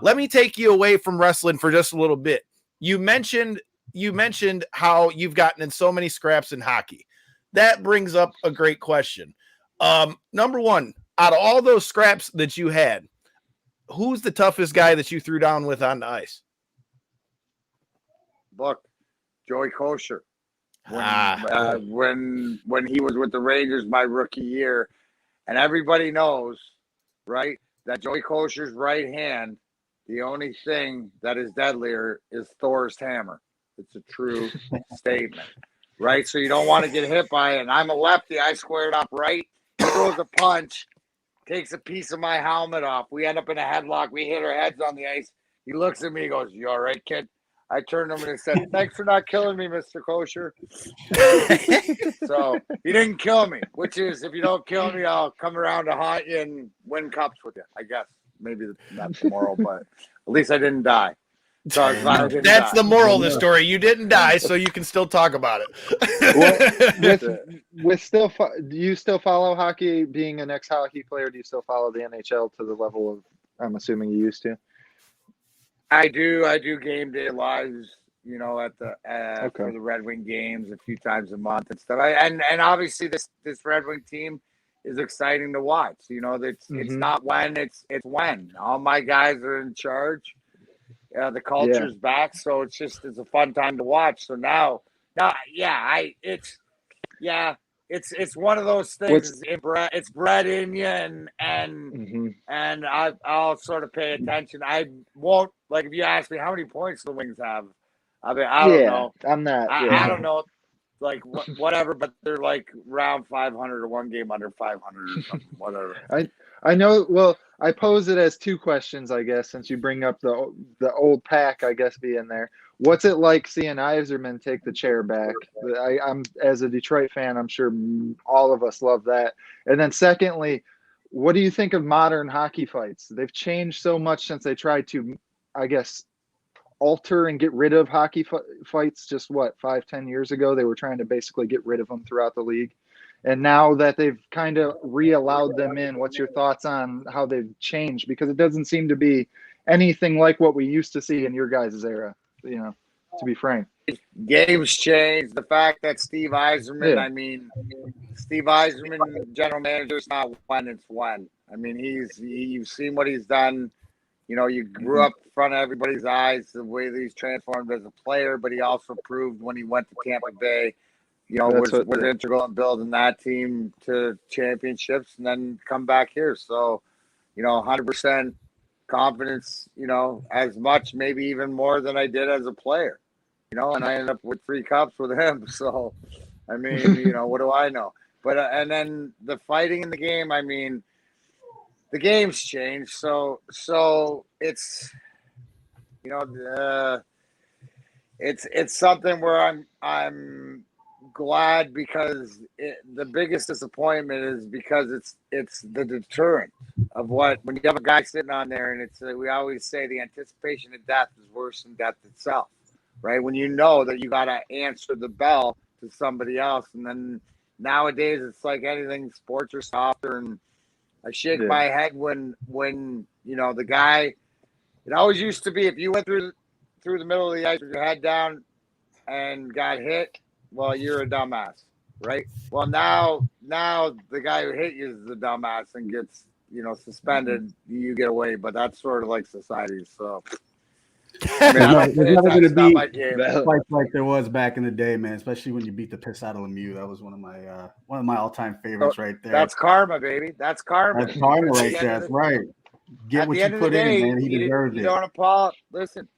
Speaker 7: let me take you away from wrestling for just a little bit. You mentioned how you've gotten in so many scraps in hockey. That brings up a great question. Number one, out of all those scraps that you had, who's the toughest guy that you threw down with on the ice?
Speaker 8: Look, Joey Kosher. When he was with the Rangers my rookie year, and everybody knows, right, that Joey Kosher's right hand, the only thing that is deadlier is Thor's hammer. It's a true statement, right? So you don't want to get hit by it. And I'm a lefty. I squared up right. He throws a punch, takes a piece of my helmet off. We end up in a headlock. We hit our heads on the ice. He looks at me, he goes, "You all right, kid?" I turned to him and I said, "Thanks for not killing me, Mr. Kosher." So he didn't kill me, which is, if you don't kill me, I'll come around to haunt you and win cups with you, I guess. Maybe not tomorrow, but at least I didn't die. So
Speaker 7: that's the moral of the story. You didn't die, so you can still talk about
Speaker 5: it. Do you still follow hockey? Being an ex-hockey player, do you still follow the NHL to the level of, I'm assuming you used to?
Speaker 8: I do game day lives, at the for the Red Wing games a few times a month and stuff. And obviously this Red Wing team is exciting to watch. It's not when, it's when. All my guys are in charge. The culture's back, so it's a fun time to watch. So now, it's one of those things. It's bred in you, and I'll sort of pay attention. I won't, like, if you ask me how many points the Wings have, I don't know.
Speaker 5: I'm not.
Speaker 8: I don't know, like whatever, but they're like around 500 or one game under 500 or something, whatever.
Speaker 5: I know. Well, I pose it as two questions, I guess, since you bring up the old pack, I guess, being there. What's it like seeing Yzerman take the chair back? I'm as a Detroit fan, I'm sure all of us love that. And then secondly, what do you think of modern hockey fights? They've changed so much since they tried to, I guess, alter and get rid of hockey fights just 5-10 years ago. They were trying to basically get rid of them throughout the league. And now that they've kind of re-allowed them in, what's your thoughts on how they've changed? Because it doesn't seem to be anything like what we used to see in your guys' era, to be frank.
Speaker 8: Games changed. The fact that Steve Yzerman, Steve Yzerman, general manager, is not when, it's when. I mean, you've seen what he's done. You grew up in front of everybody's eyes, the way that he's transformed as a player, but he also proved when he went to Tampa Bay, was integral in building that team to championships and then come back here. So, 100% confidence, as much, maybe even more than I did as a player, and I ended up with 3 cups with him. So, I mean, what do I know? But, and then the fighting in the game, I mean, the game's changed. So it's, it's something where I'm glad, because the biggest disappointment is because it's the deterrent of when you have a guy sitting on there, and we always say the anticipation of death is worse than death itself, right? When you know that you got to answer the bell to somebody else, and then nowadays it's like anything, sports are softer, and I shake my head when the guy. It always used to be, if you went through the middle of the ice with your head down and got hit, well, you're a dumbass, right? Well, now the guy who hit you is the dumbass and gets suspended. You get away, but that's sort of like society. So, I mean,
Speaker 1: there's never going to be
Speaker 8: my game.
Speaker 1: fights like there was back in the day, man. Especially when you beat the piss out of Lemieux. That was one of my all-time favorites right there.
Speaker 8: That's karma, baby. That's karma.
Speaker 1: That's karma right there. That's right. Get what you put in, man. He deserves it.
Speaker 8: You don't apologize. Listen.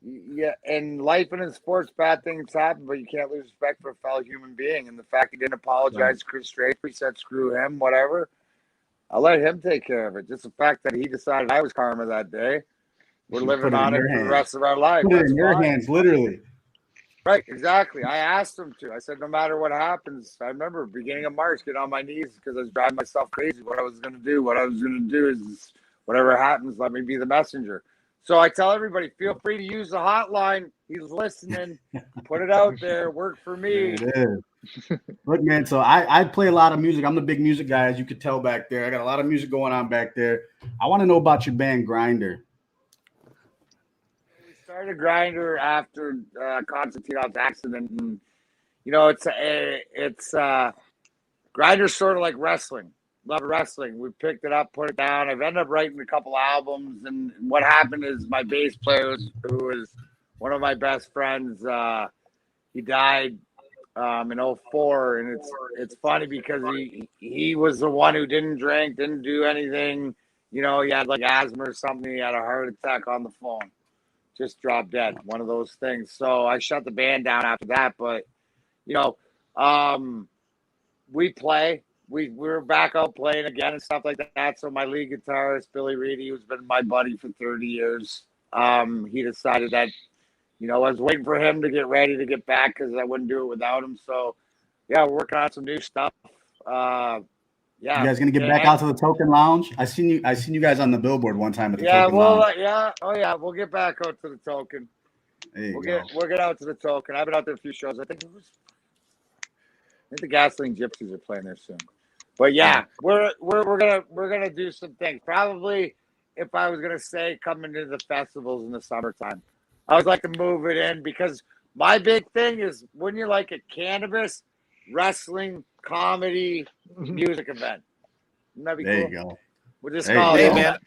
Speaker 8: Yeah, in life and in sports, bad things happen, but you can't lose respect for a fellow human being. And the fact he didn't apologize to Chris Draper, he said, screw him, whatever. I'll let him take care of it. Just the fact that he decided I was karma that day, we're living on it for the rest of our life.
Speaker 1: Put it in your hands, literally.
Speaker 8: Right, exactly. I asked him to. I said, no matter what happens, I remember beginning of March, getting on my knees because I was driving myself crazy. What I was going to do is whatever happens, let me be the messenger. So I tell everybody, feel free to use the hotline. He's listening. Put it out there. Work for me.
Speaker 1: It is. Look, man, so I play a lot of music. I'm the big music guy, as you could tell back there. I got a lot of music going on back there. I want to know about your band, Grinder.
Speaker 8: We started Grinder after Constantine's accident. And, it's Grinder's sort of like wrestling. Love wrestling. We picked it up, put it down. I've ended up writing a couple albums, and what happened is my bass player, who was one of my best friends, he died in 2004, and it's funny because he was the one who didn't drink, didn't do anything. He had like asthma or something. He had a heart attack on the phone, just dropped dead. One of those things. So I shut the band down after that. But we play. We were back out playing again and stuff like that. So my lead guitarist, Billy Reedy, who's been my buddy for 30 years, he decided that, I was waiting for him to get ready to get back because I wouldn't do it without him. So, yeah, we're working on some new stuff. Yeah.
Speaker 1: You guys gonna get back out to the Token Lounge? I seen you guys on the billboard one time at the Token Lounge.
Speaker 8: Yeah. Oh, yeah. We'll get back out to the Token. We'll get out to the Token. I've been out there a few shows. I think the Gasoline Gypsies are playing there soon. But yeah, we're gonna do some things. Probably, if I was gonna say, coming into the festivals in the summertime, I would like to move it in because my big thing is when you're like a cannabis, wrestling, comedy, music event. Wouldn't that be cool?
Speaker 1: There you go.
Speaker 8: We'll just call it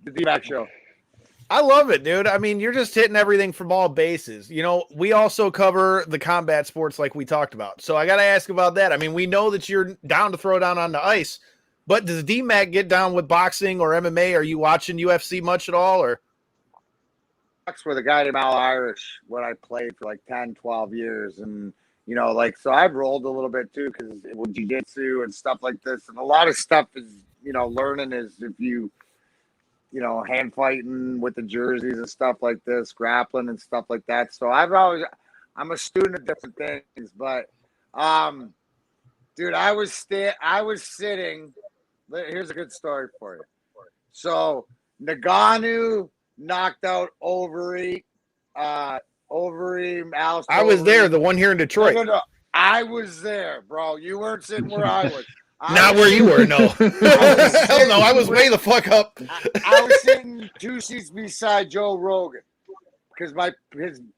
Speaker 8: the D-Mac Show.
Speaker 7: I love it, dude. I mean, you're just hitting everything from all bases. We also cover the combat sports like we talked about. So I got to ask about that. I mean, we know that you're down to throw down on the ice, but does D-Mac get down with boxing or MMA? Are you watching UFC much at all? Or
Speaker 8: with a guy named Al Irish when I played for like 10, 12 years. And, so I've rolled a little bit too because with jiu-jitsu and stuff like this. And a lot of stuff is, learning is if you – hand fighting with the jerseys and stuff like this, grappling and stuff like that. So I'm a student of different things, but, dude, I was sitting, here's a good story for you. So Nagano knocked out Overeat Overeem, Alistair.
Speaker 7: I was there, the one here in Detroit.
Speaker 8: No. I was there, bro. You weren't sitting where I was.
Speaker 7: Not where you were, no. Hell no, I was way the fuck up.
Speaker 8: I was sitting 2 seats beside Joe Rogan because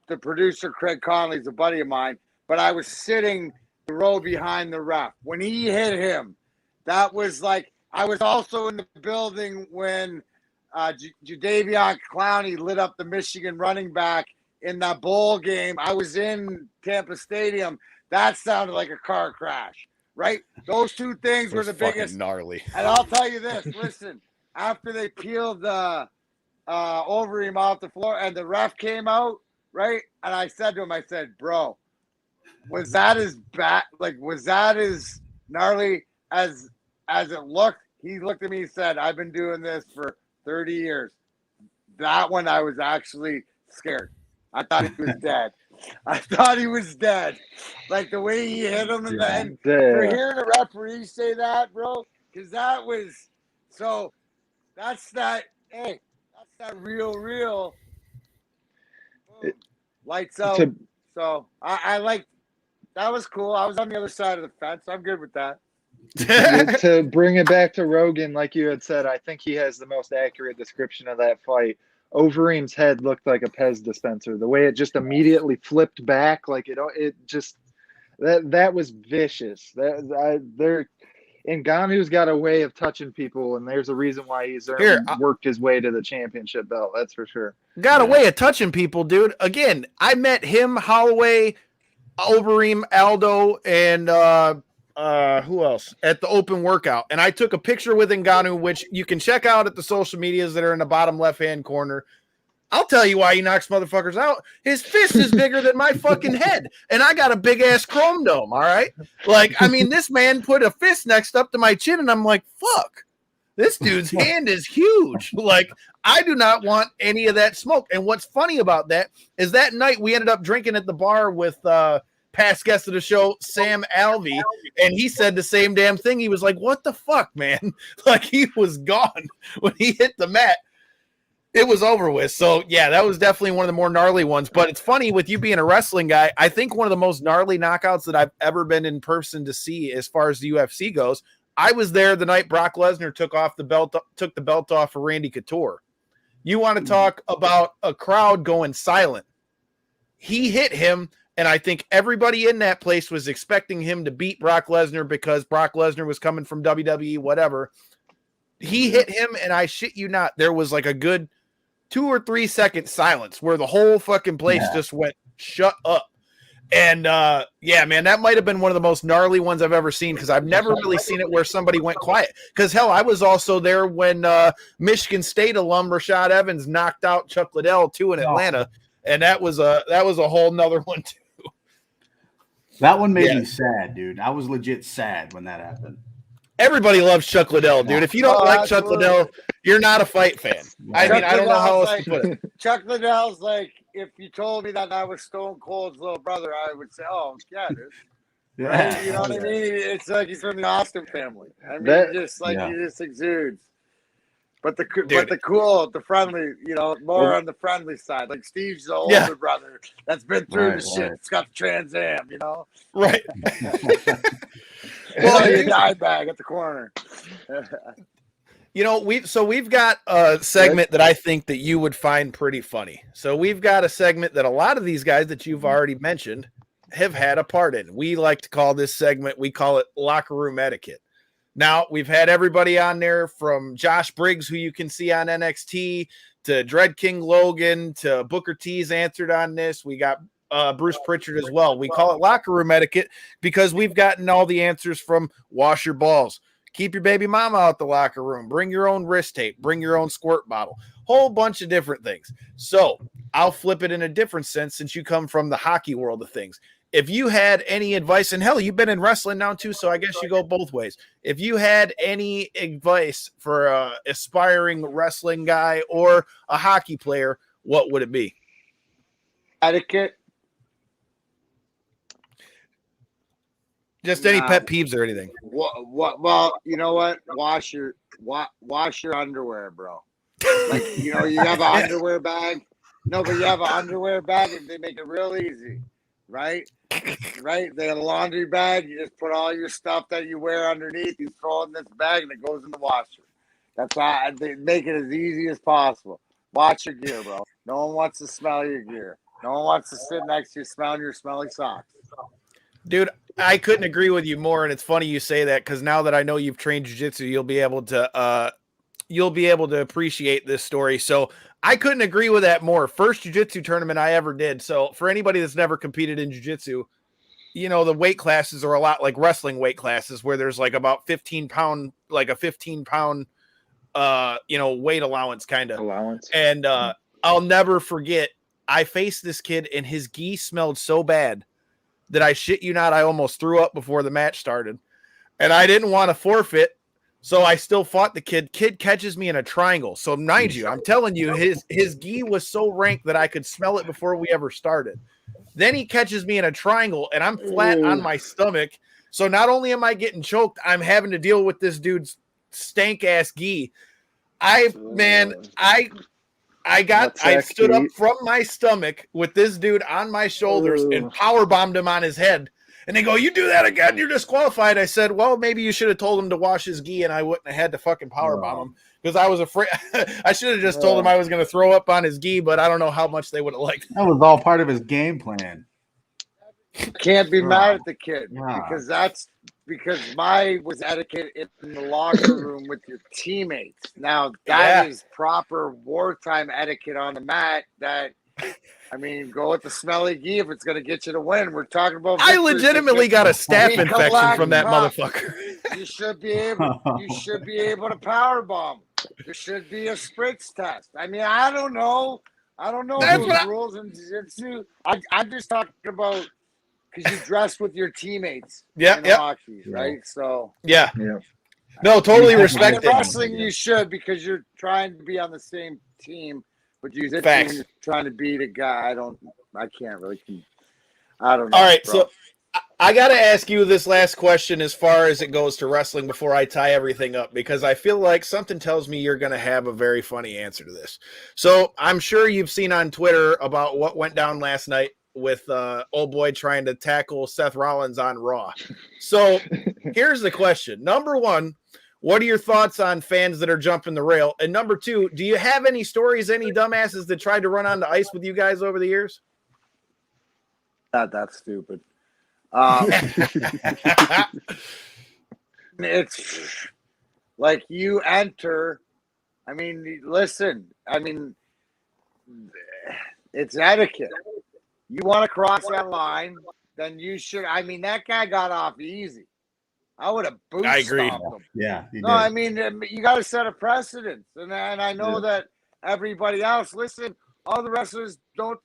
Speaker 8: the producer Craig Conley's a buddy of mine, but I was sitting the row behind the ref. When he hit him, that was like, I was also in the building when Jadeveon Clowney lit up the Michigan running back in that bowl game. I was in Tampa Stadium. That sounded like a car crash, right? Those two things were the biggest.
Speaker 7: Gnarly.
Speaker 8: And I'll tell you this, listen, after they peeled the Overeem off the floor and the ref came out, right? And I said to him, I said, bro, was that as bad? Like, was that as gnarly as it looked? He looked at me and said, I've been doing this for 30 years. That one, I was actually scared. I thought he was dead. I thought he was dead. Like the way he hit him in the end. For hearing a referee say that, bro, because that was so. That's that. Hey, that's that real. Boom. Lights out. So I like. That was cool. I was on the other side of the fence. I'm good with that.
Speaker 5: To bring it back to Rogan, like you had said, I think he has the most accurate description of that fight. Overeem's head looked like a Pez dispenser. The way it just immediately flipped back, like it just that was vicious. Ngannou's got a way of touching people, and there's a reason why he's worked his way to the championship belt. That's for sure.
Speaker 7: Got a way of touching people, dude. Again, I met him, Holloway, Overeem, Aldo, and who else at the open workout, and I took a picture with Ngannou, which you can check out at the social medias that are in the bottom left-hand corner. I'll tell you why he knocks motherfuckers out. His fist is bigger than my fucking head, and I got a big-ass chrome dome, all right? Like, I mean, this man put a fist next up to my chin, and I'm like, fuck, this dude's hand is huge. Like, I do not want any of that smoke. And what's funny about that is that night we ended up drinking at the bar with past guest of the show, Sam Alvey, and he said the same damn thing. He was like, what the fuck, man? Like, he was gone when he hit the mat. It was over with. So, yeah, that was definitely one of the more gnarly ones. But it's funny, with you being a wrestling guy, I think one of the most gnarly knockouts that I've ever been in person to see as far as the UFC goes, I was there the night Brock Lesnar took the belt off for Randy Couture. You want to talk about a crowd going silent. He hit him, and I think everybody in that place was expecting him to beat Brock Lesnar because Brock Lesnar was coming from WWE, whatever. He hit him, and I shit you not, there was like a good 2 or 3 second silence where the whole fucking place just went, shut up. And, yeah, man, that might have been one of the most gnarly ones I've ever seen, because I've never really seen it where somebody went quiet. Because, hell, I was also there when Michigan State alum Rashad Evans knocked out Chuck Liddell, too, in Atlanta. And that was a whole nother one, too.
Speaker 1: That one made me sad, dude. I was legit sad when that happened.
Speaker 7: Everybody loves Chuck Liddell, dude. If you don't like Chuck Liddell, you're not a fight fan. I mean, I don't know how else to put it.
Speaker 8: Chuck Liddell's like, if you told me that I was Stone Cold's little brother, I would say, oh, yeah, dude.
Speaker 1: Yeah.
Speaker 8: Right? You know what I mean? It's like he's from the Austin family. I mean, he just exudes. But the cool, the friendly, more on the friendly side. Like Steve's the older brother that's been through the shit. It's got the Trans Am,
Speaker 7: Right.
Speaker 8: Well, you died bag at the corner.
Speaker 7: We've got a segment that I think that you would find pretty funny. So we've got a segment that a lot of these guys that you've already mentioned have had a part in. We like to call this segment, we call it Locker Room Etiquette. Now, we've had everybody on there from Josh Briggs, who you can see on NXT, to Dread King Logan, to Booker T's answered on this. We got Bruce Pritchard as well. We call it Locker Room Etiquette because we've gotten all the answers from wash your balls, keep your baby mama out the locker room, bring your own wrist tape, bring your own squirt bottle, whole bunch of different things. So I'll flip it in a different sense since you come from the hockey world of things. If you had any advice, and hell, you've been in wrestling now too, so I guess you go both ways. If you had any advice for an aspiring wrestling guy or a hockey player, what would it be?
Speaker 8: Etiquette.
Speaker 7: Just any pet peeves or anything.
Speaker 8: Well, you know what? Wash your underwear, bro. Like, you have an underwear bag. No, but you have an underwear bag and they make it real easy, right? Right? They have a laundry bag. You just put all your stuff that you wear underneath. You throw it in this bag and it goes in the washer. That's why they make it as easy as possible. Watch your gear, bro. No one wants to smell your gear. No one wants to sit next to you smelling your smelly socks.
Speaker 7: Dude, I couldn't agree with you more, and it's funny you say that because now that I know you've trained jiu-jitsu, you'll be able to appreciate this story. So I couldn't agree with that more. First jiu-jitsu tournament I ever did. So for anybody that's never competed in jiu-jitsu, you know, the weight classes are a lot like wrestling weight classes where there's like about 15 pound weight allowance kind of. And I'll never forget, I faced this kid and his gi smelled so bad that I shit you not, I almost threw up before the match started. And I didn't want to forfeit, so I still fought the kid. Kid catches me in a triangle. So mind you, I'm telling you, his gi was so rank that I could smell it before we ever started. Then he catches me in a triangle, and I'm flat on my stomach. So not only am I getting choked, I'm having to deal with this dude's stank-ass gi. I stood up from my stomach with this dude on my shoulders and power bombed him on his head. And they go, "You do that again, you're disqualified." I said, "Well, maybe you should have told him to wash his gi, and I wouldn't have had to fucking power bomb him because I was afraid." I should have just told him I was going to throw up on his gi, but I don't know how much they would have liked.
Speaker 1: That was all part of his game plan.
Speaker 8: Can't be mad at the kid because my was etiquette in the locker room with your teammates. Now that is proper wartime etiquette on the mat. Go with the smelly gi if it's going to get you to win. We're talking about.
Speaker 7: I legitimately got a staph infection from that motherfucker.
Speaker 8: You should be able to power bomb. There should be a spritz test. I mean, I don't know. Those rules in jiu-jitsu. I'm just talking about because you dress with your teammates. Hockey, right? So
Speaker 7: yeah. No, totally respect it.
Speaker 8: Wrestling, you should because you're trying to be on the same team. But you're trying to beat a guy. I don't know.
Speaker 7: All right, bro. So I got to ask you this last question as far as it goes to wrestling before I tie everything up, because I feel like something tells me you're going to have a very funny answer to this. So I'm sure you've seen on Twitter about what went down last night with old boy trying to tackle Seth Rollins on Raw. So here's the question. Number one, what are your thoughts on fans that are jumping the rail? And number two, do you have any stories, any dumbasses that tried to run onto ice with you guys over the years?
Speaker 8: That's stupid. It's like you enter. I mean, listen. I mean, it's etiquette. You want to cross that line, then you should. I mean, that guy got off easy. I would have boot stomped him.
Speaker 1: Yeah.
Speaker 8: No, I mean, you got to set a precedent. And I know that everybody else, listen, all the wrestlers don't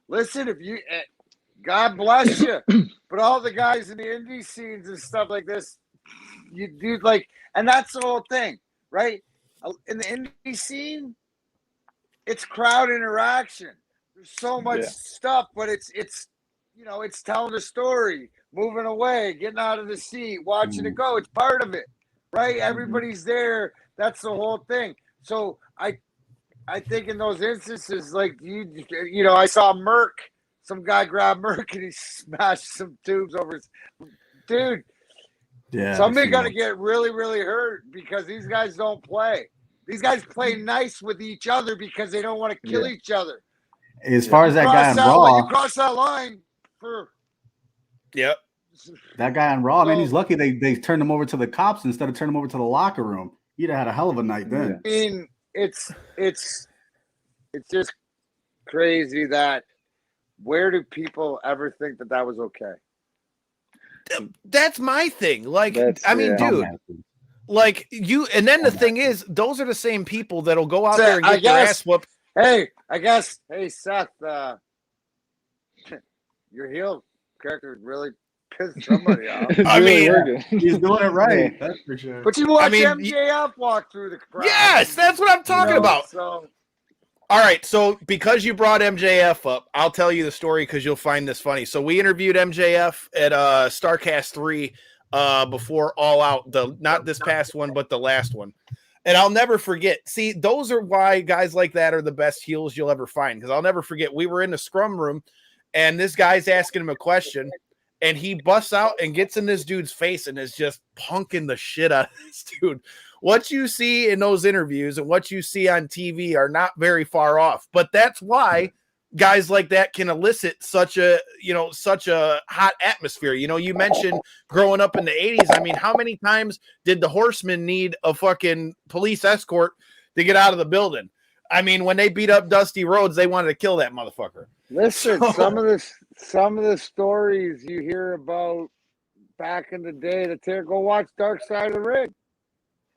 Speaker 8: listen. If you, God bless you, but all the guys in the indie scenes and stuff like this, you do like, and that's the whole thing, right? In the indie scene, it's crowd interaction. There's so much stuff, but it's telling a story. Moving away, getting out of the seat, watching it go. It's part of it, right? Everybody's there. That's the whole thing. So I think in those instances, like I saw Merck. Some guy grabbed Merck and he smashed some tubes over his dude. Yeah. Somebody got to get really, really hurt because these guys don't play. These guys play nice with each other because they don't want to kill each other.
Speaker 1: As far as that guy on Raw,
Speaker 8: you cross that line for.
Speaker 7: Yep.
Speaker 1: That guy on Raw, man, he's lucky they turned him over to the cops instead of turning him over to the locker room. He'd have had a hell of a night then.
Speaker 8: I mean, it's just crazy that where do people ever think that was okay?
Speaker 7: That's my thing. Like, dude, like you, and then the thing is, those are the same people that'll go out there and get their ass whooped.
Speaker 8: Hey, Seth, your heel character really pissed somebody off.
Speaker 7: I mean,
Speaker 1: he's doing it right. That's for sure.
Speaker 8: But you watch MJF walk through the crowd.
Speaker 7: Yes, that's what I'm talking about. So. All right, so because you brought MJF up, I'll tell you the story because you'll find this funny. So we interviewed MJF at StarCast 3 before All Out, not this past one, but the last one. And I'll never forget. See, those are why guys like that are the best heels you'll ever find. Because I'll never forget. We were in the scrum room, and this guy's asking him a question, and he busts out and gets in this dude's face and is just punking the shit out of this dude. What you see in those interviews and what you see on TV are not very far off. But that's why guys like that can elicit such a hot atmosphere. You mentioned growing up in the 80s. I mean, how many times did the Horsemen need a fucking police escort to get out of the building? I mean, when they beat up Dusty Rhodes, they wanted to kill that motherfucker.
Speaker 8: Listen, some of the stories you hear about back in the day, go watch Dark Side of the Ring.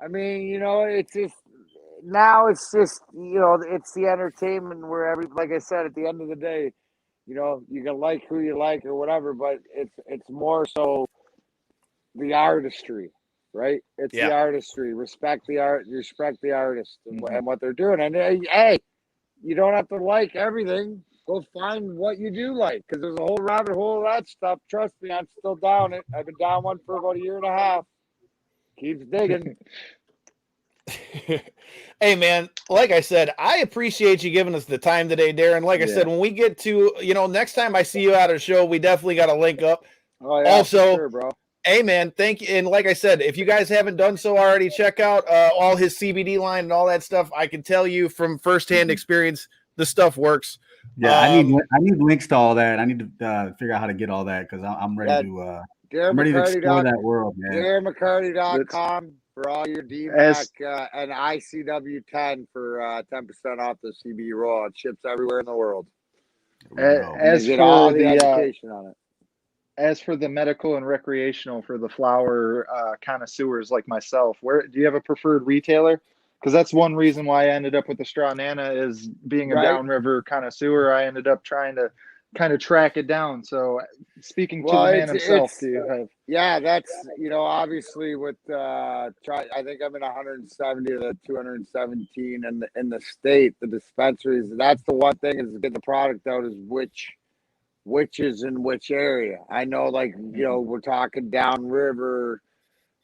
Speaker 8: I mean, it's just now it's just it's the entertainment where like I said, at the end of the day, you can like who you like or whatever, but it's more so the artistry, right? It's the artistry. Respect the art, respect the artist and what they're doing. And hey, you don't have to like everything. Go find what you do like, because there's a whole rabbit hole of that stuff. Trust me, I'm still down it. I've been down one for about a year and a half. Keeps digging.
Speaker 7: Hey, man, like I said, I appreciate you giving us the time today, Darren. Like I said, when we get to, next time I see you at a show, we definitely got to link up.
Speaker 8: Oh, yeah,
Speaker 7: also,
Speaker 8: sure, bro.
Speaker 7: Hey, man, thank you. And like I said, if you guys haven't done so already, check out all his CBD line and all that stuff. I can tell you from firsthand experience, the stuff works.
Speaker 1: Yeah, I need links to all that. I need to figure out how to get all that, because I'm ready to explore that world, man.
Speaker 8: DarrenMcCarty.com for all your DMAC and ICW 10 for 10% off the CBD roll. It ships everywhere in the world.
Speaker 5: As
Speaker 8: for
Speaker 5: all
Speaker 8: the education on it.
Speaker 5: As for the medical and recreational, for the flower connoisseurs like myself, where do you have a preferred retailer? Because that's one reason why I ended up with the Straw Nana, is being a downriver connoisseur. I ended up trying to kind of track it down. So speaking to the man himself, do you have?
Speaker 8: Yeah, that's, obviously with, I think I'm in 170 of the 217 in the state, the dispensaries. That's the one thing, is to get the product out, is which is in which area. I know, we're talking downriver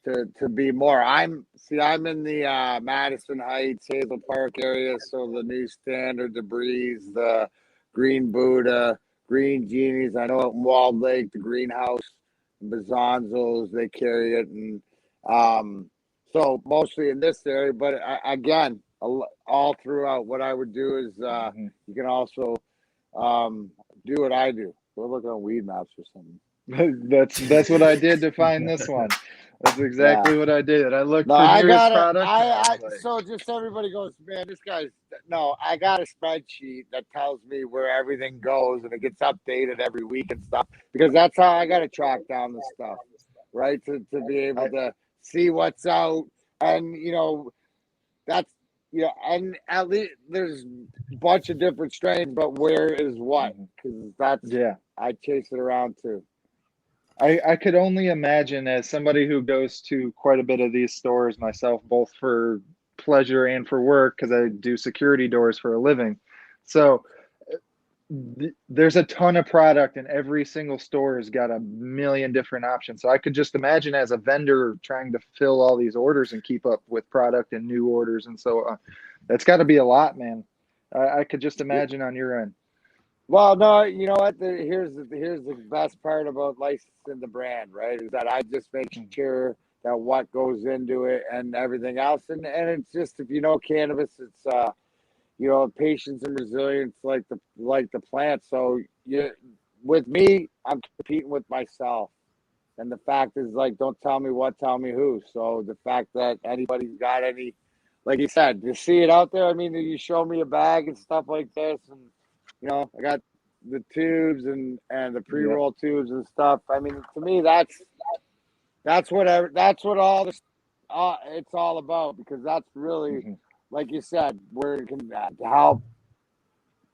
Speaker 8: to be more. I'm in the Madison Heights, Hazel Park area, so the New Standard, the Breeze, the Green Buddha, Green Genies. I know at Walled Lake, the Greenhouse, Bazanzos, they carry it, and so mostly in this area. But again, all throughout, what I would do is you can also do what I do. Go look on Weed Maps or something.
Speaker 5: That's what I did to find this one. That's exactly what I did. I looked for nearest product.
Speaker 8: So just everybody goes, man, this guy's I got a spreadsheet that tells me where everything goes, and it gets updated every week and stuff, because that's how I got to track down the stuff, right? To be able to see what's out, and that's and at least there's a bunch of different strains, but where is what? Because that's I chase it around too.
Speaker 5: I could only imagine, as somebody who goes to quite a bit of these stores myself, both for pleasure and for work, because I do security doors for a living. So there's a ton of product, and every single store has got a million different options. So I could just imagine, as a vendor, trying to fill all these orders and keep up with product and new orders. And so that's got to be a lot, man. I could just imagine on your end.
Speaker 8: Well, no, you know what? Here's the best part about licensing the brand, right? Is that I just make sure that what goes into it and everything else, and it's just, if you know cannabis, it's patience and resilience, like the plant. So with me, I'm competing with myself, and the fact is, don't tell me what, tell me who. So the fact that anybody's got any, like you said, to see it out there. I mean, you show me a bag and stuff like this, and I got the tubes and the pre-roll tubes and stuff. I mean, to me, that's what all this it's all about, because that's really, like you said, where it can help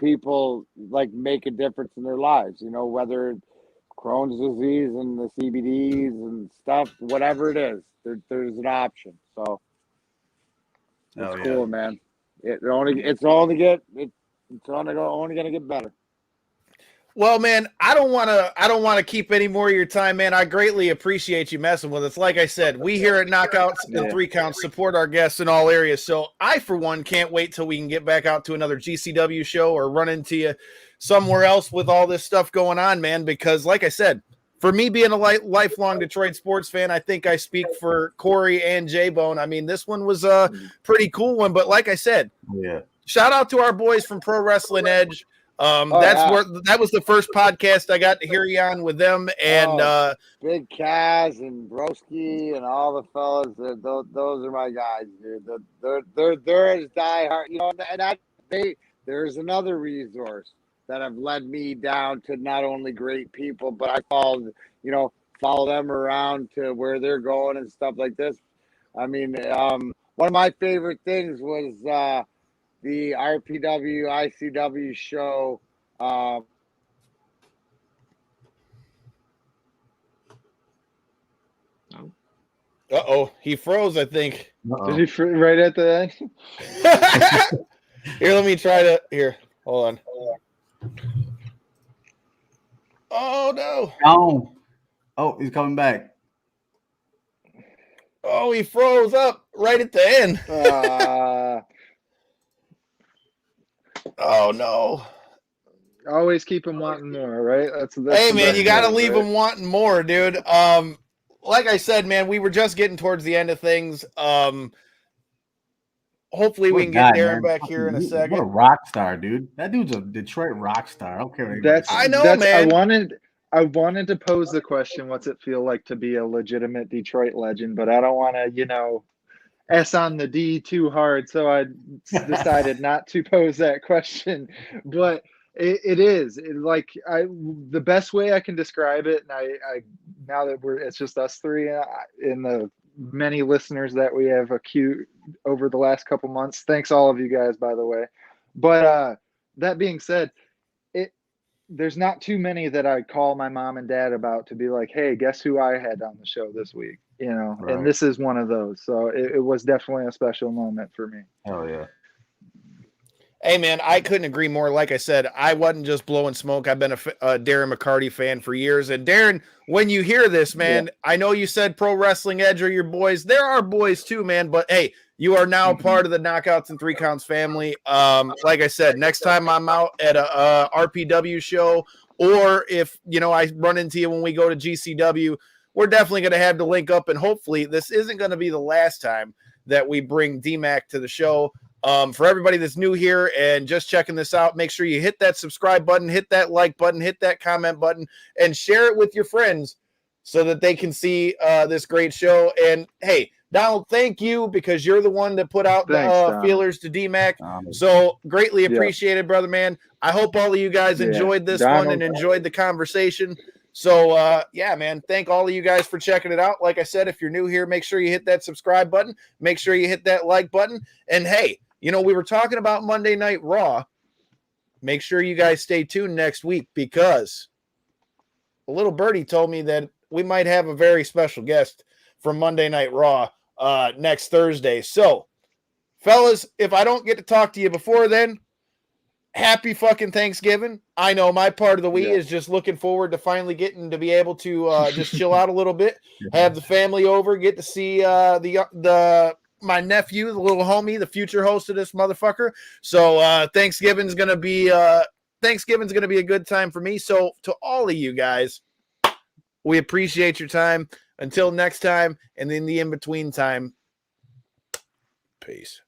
Speaker 8: people make a difference in their lives. Whether Crohn's disease and the CBDs and stuff, whatever it is, there's an option. So it's cool, man. It's only going to get better.
Speaker 7: Well, man, I don't want to keep any more of your time, man. I greatly appreciate you messing with us. Like I said, we here at Knockouts and Three Counts support our guests in all areas. So I, for one, can't wait till we can get back out to another GCW show or run into you somewhere else with all this stuff going on, man. Because, like I said, for me being a lifelong Detroit sports fan, I think I speak for Corey and J-Bone. I mean, this one was a pretty cool one. But like I said, shout out to our boys from Pro Wrestling Edge. That was the first podcast I got to hear you on with them, and
Speaker 8: Big Kaz and Broski and all the fellas. Those are my guys, dude. They're as diehard, you know. And there's another resource that have led me down to not only great people, but I follow them around to where they're going and stuff like this. I mean, one of my favorite things was the RPW ICW show.
Speaker 7: He froze, I think.
Speaker 5: Did he right at the end?
Speaker 7: Here, let me try to. Here, hold on. Oh no!
Speaker 1: Oh, he's coming back.
Speaker 7: Oh, he froze up right at the end. Oh no!
Speaker 5: Always keep him wanting more, right? That's
Speaker 7: hey, man, you got to leave him wanting more, dude. Like I said, man, we were just getting towards the end of things. Hopefully we can get Darren back here in a second.
Speaker 1: What a rock star, dude! That dude's a Detroit rock star. I don't care.
Speaker 7: I know, man.
Speaker 5: I wanted to pose the question: what's it feel like to be a legitimate Detroit legend? But I don't want to, S on the D too hard, so I decided not to pose that question. But it is the best way I can describe it. And I now that it's just us three in the many listeners that we have acute over the last couple months. Thanks all of you guys, by the way. But that being said, there's not too many that I call my mom and dad about to be like, hey, guess who I had on the show this week? Right. And this is one of those. So it was definitely a special moment for me.
Speaker 1: Oh, yeah.
Speaker 7: Hey, man, I couldn't agree more. Like I said, I wasn't just blowing smoke. I've been a Darren McCarty fan for years. And Darren, when you hear this, man, I know you said Pro Wrestling Edge are your boys. There are boys too, man. But, hey, you are now part of the Knockouts and Three Counts family. Like I said, next time I'm out at a RPW show, or if, I run into you when we go to GCW, we're definitely going to have to link up. And hopefully this isn't going to be the last time that we bring DMAC to the show. For everybody that's new here and just checking this out, make sure you hit that subscribe button, hit that like button, hit that comment button, and share it with your friends so that they can see this great show. And, hey, Donald, thank you, because you're the one that put out the feelers to DMAC. So greatly appreciated, brother, man. I hope all of you guys enjoyed this one and enjoyed the conversation. So, yeah, man, thank all of you guys for checking it out. Like I said, if you're new here, make sure you hit that subscribe button. Make sure you hit that like button. And, hey, we were talking about Monday Night Raw. Make sure you guys stay tuned next week, because a little birdie told me that we might have a very special guest from Monday Night Raw next Thursday. So, fellas, if I don't get to talk to you before then, happy fucking Thanksgiving. I know my part of the week is just looking forward to finally getting to be able to just chill out a little bit, have the family over, get to see my nephew, the little homie, the future host of this motherfucker. So Thanksgiving's gonna be a good time for me. So to all of you guys, we appreciate your time. Until next time, and in the in-between time, peace.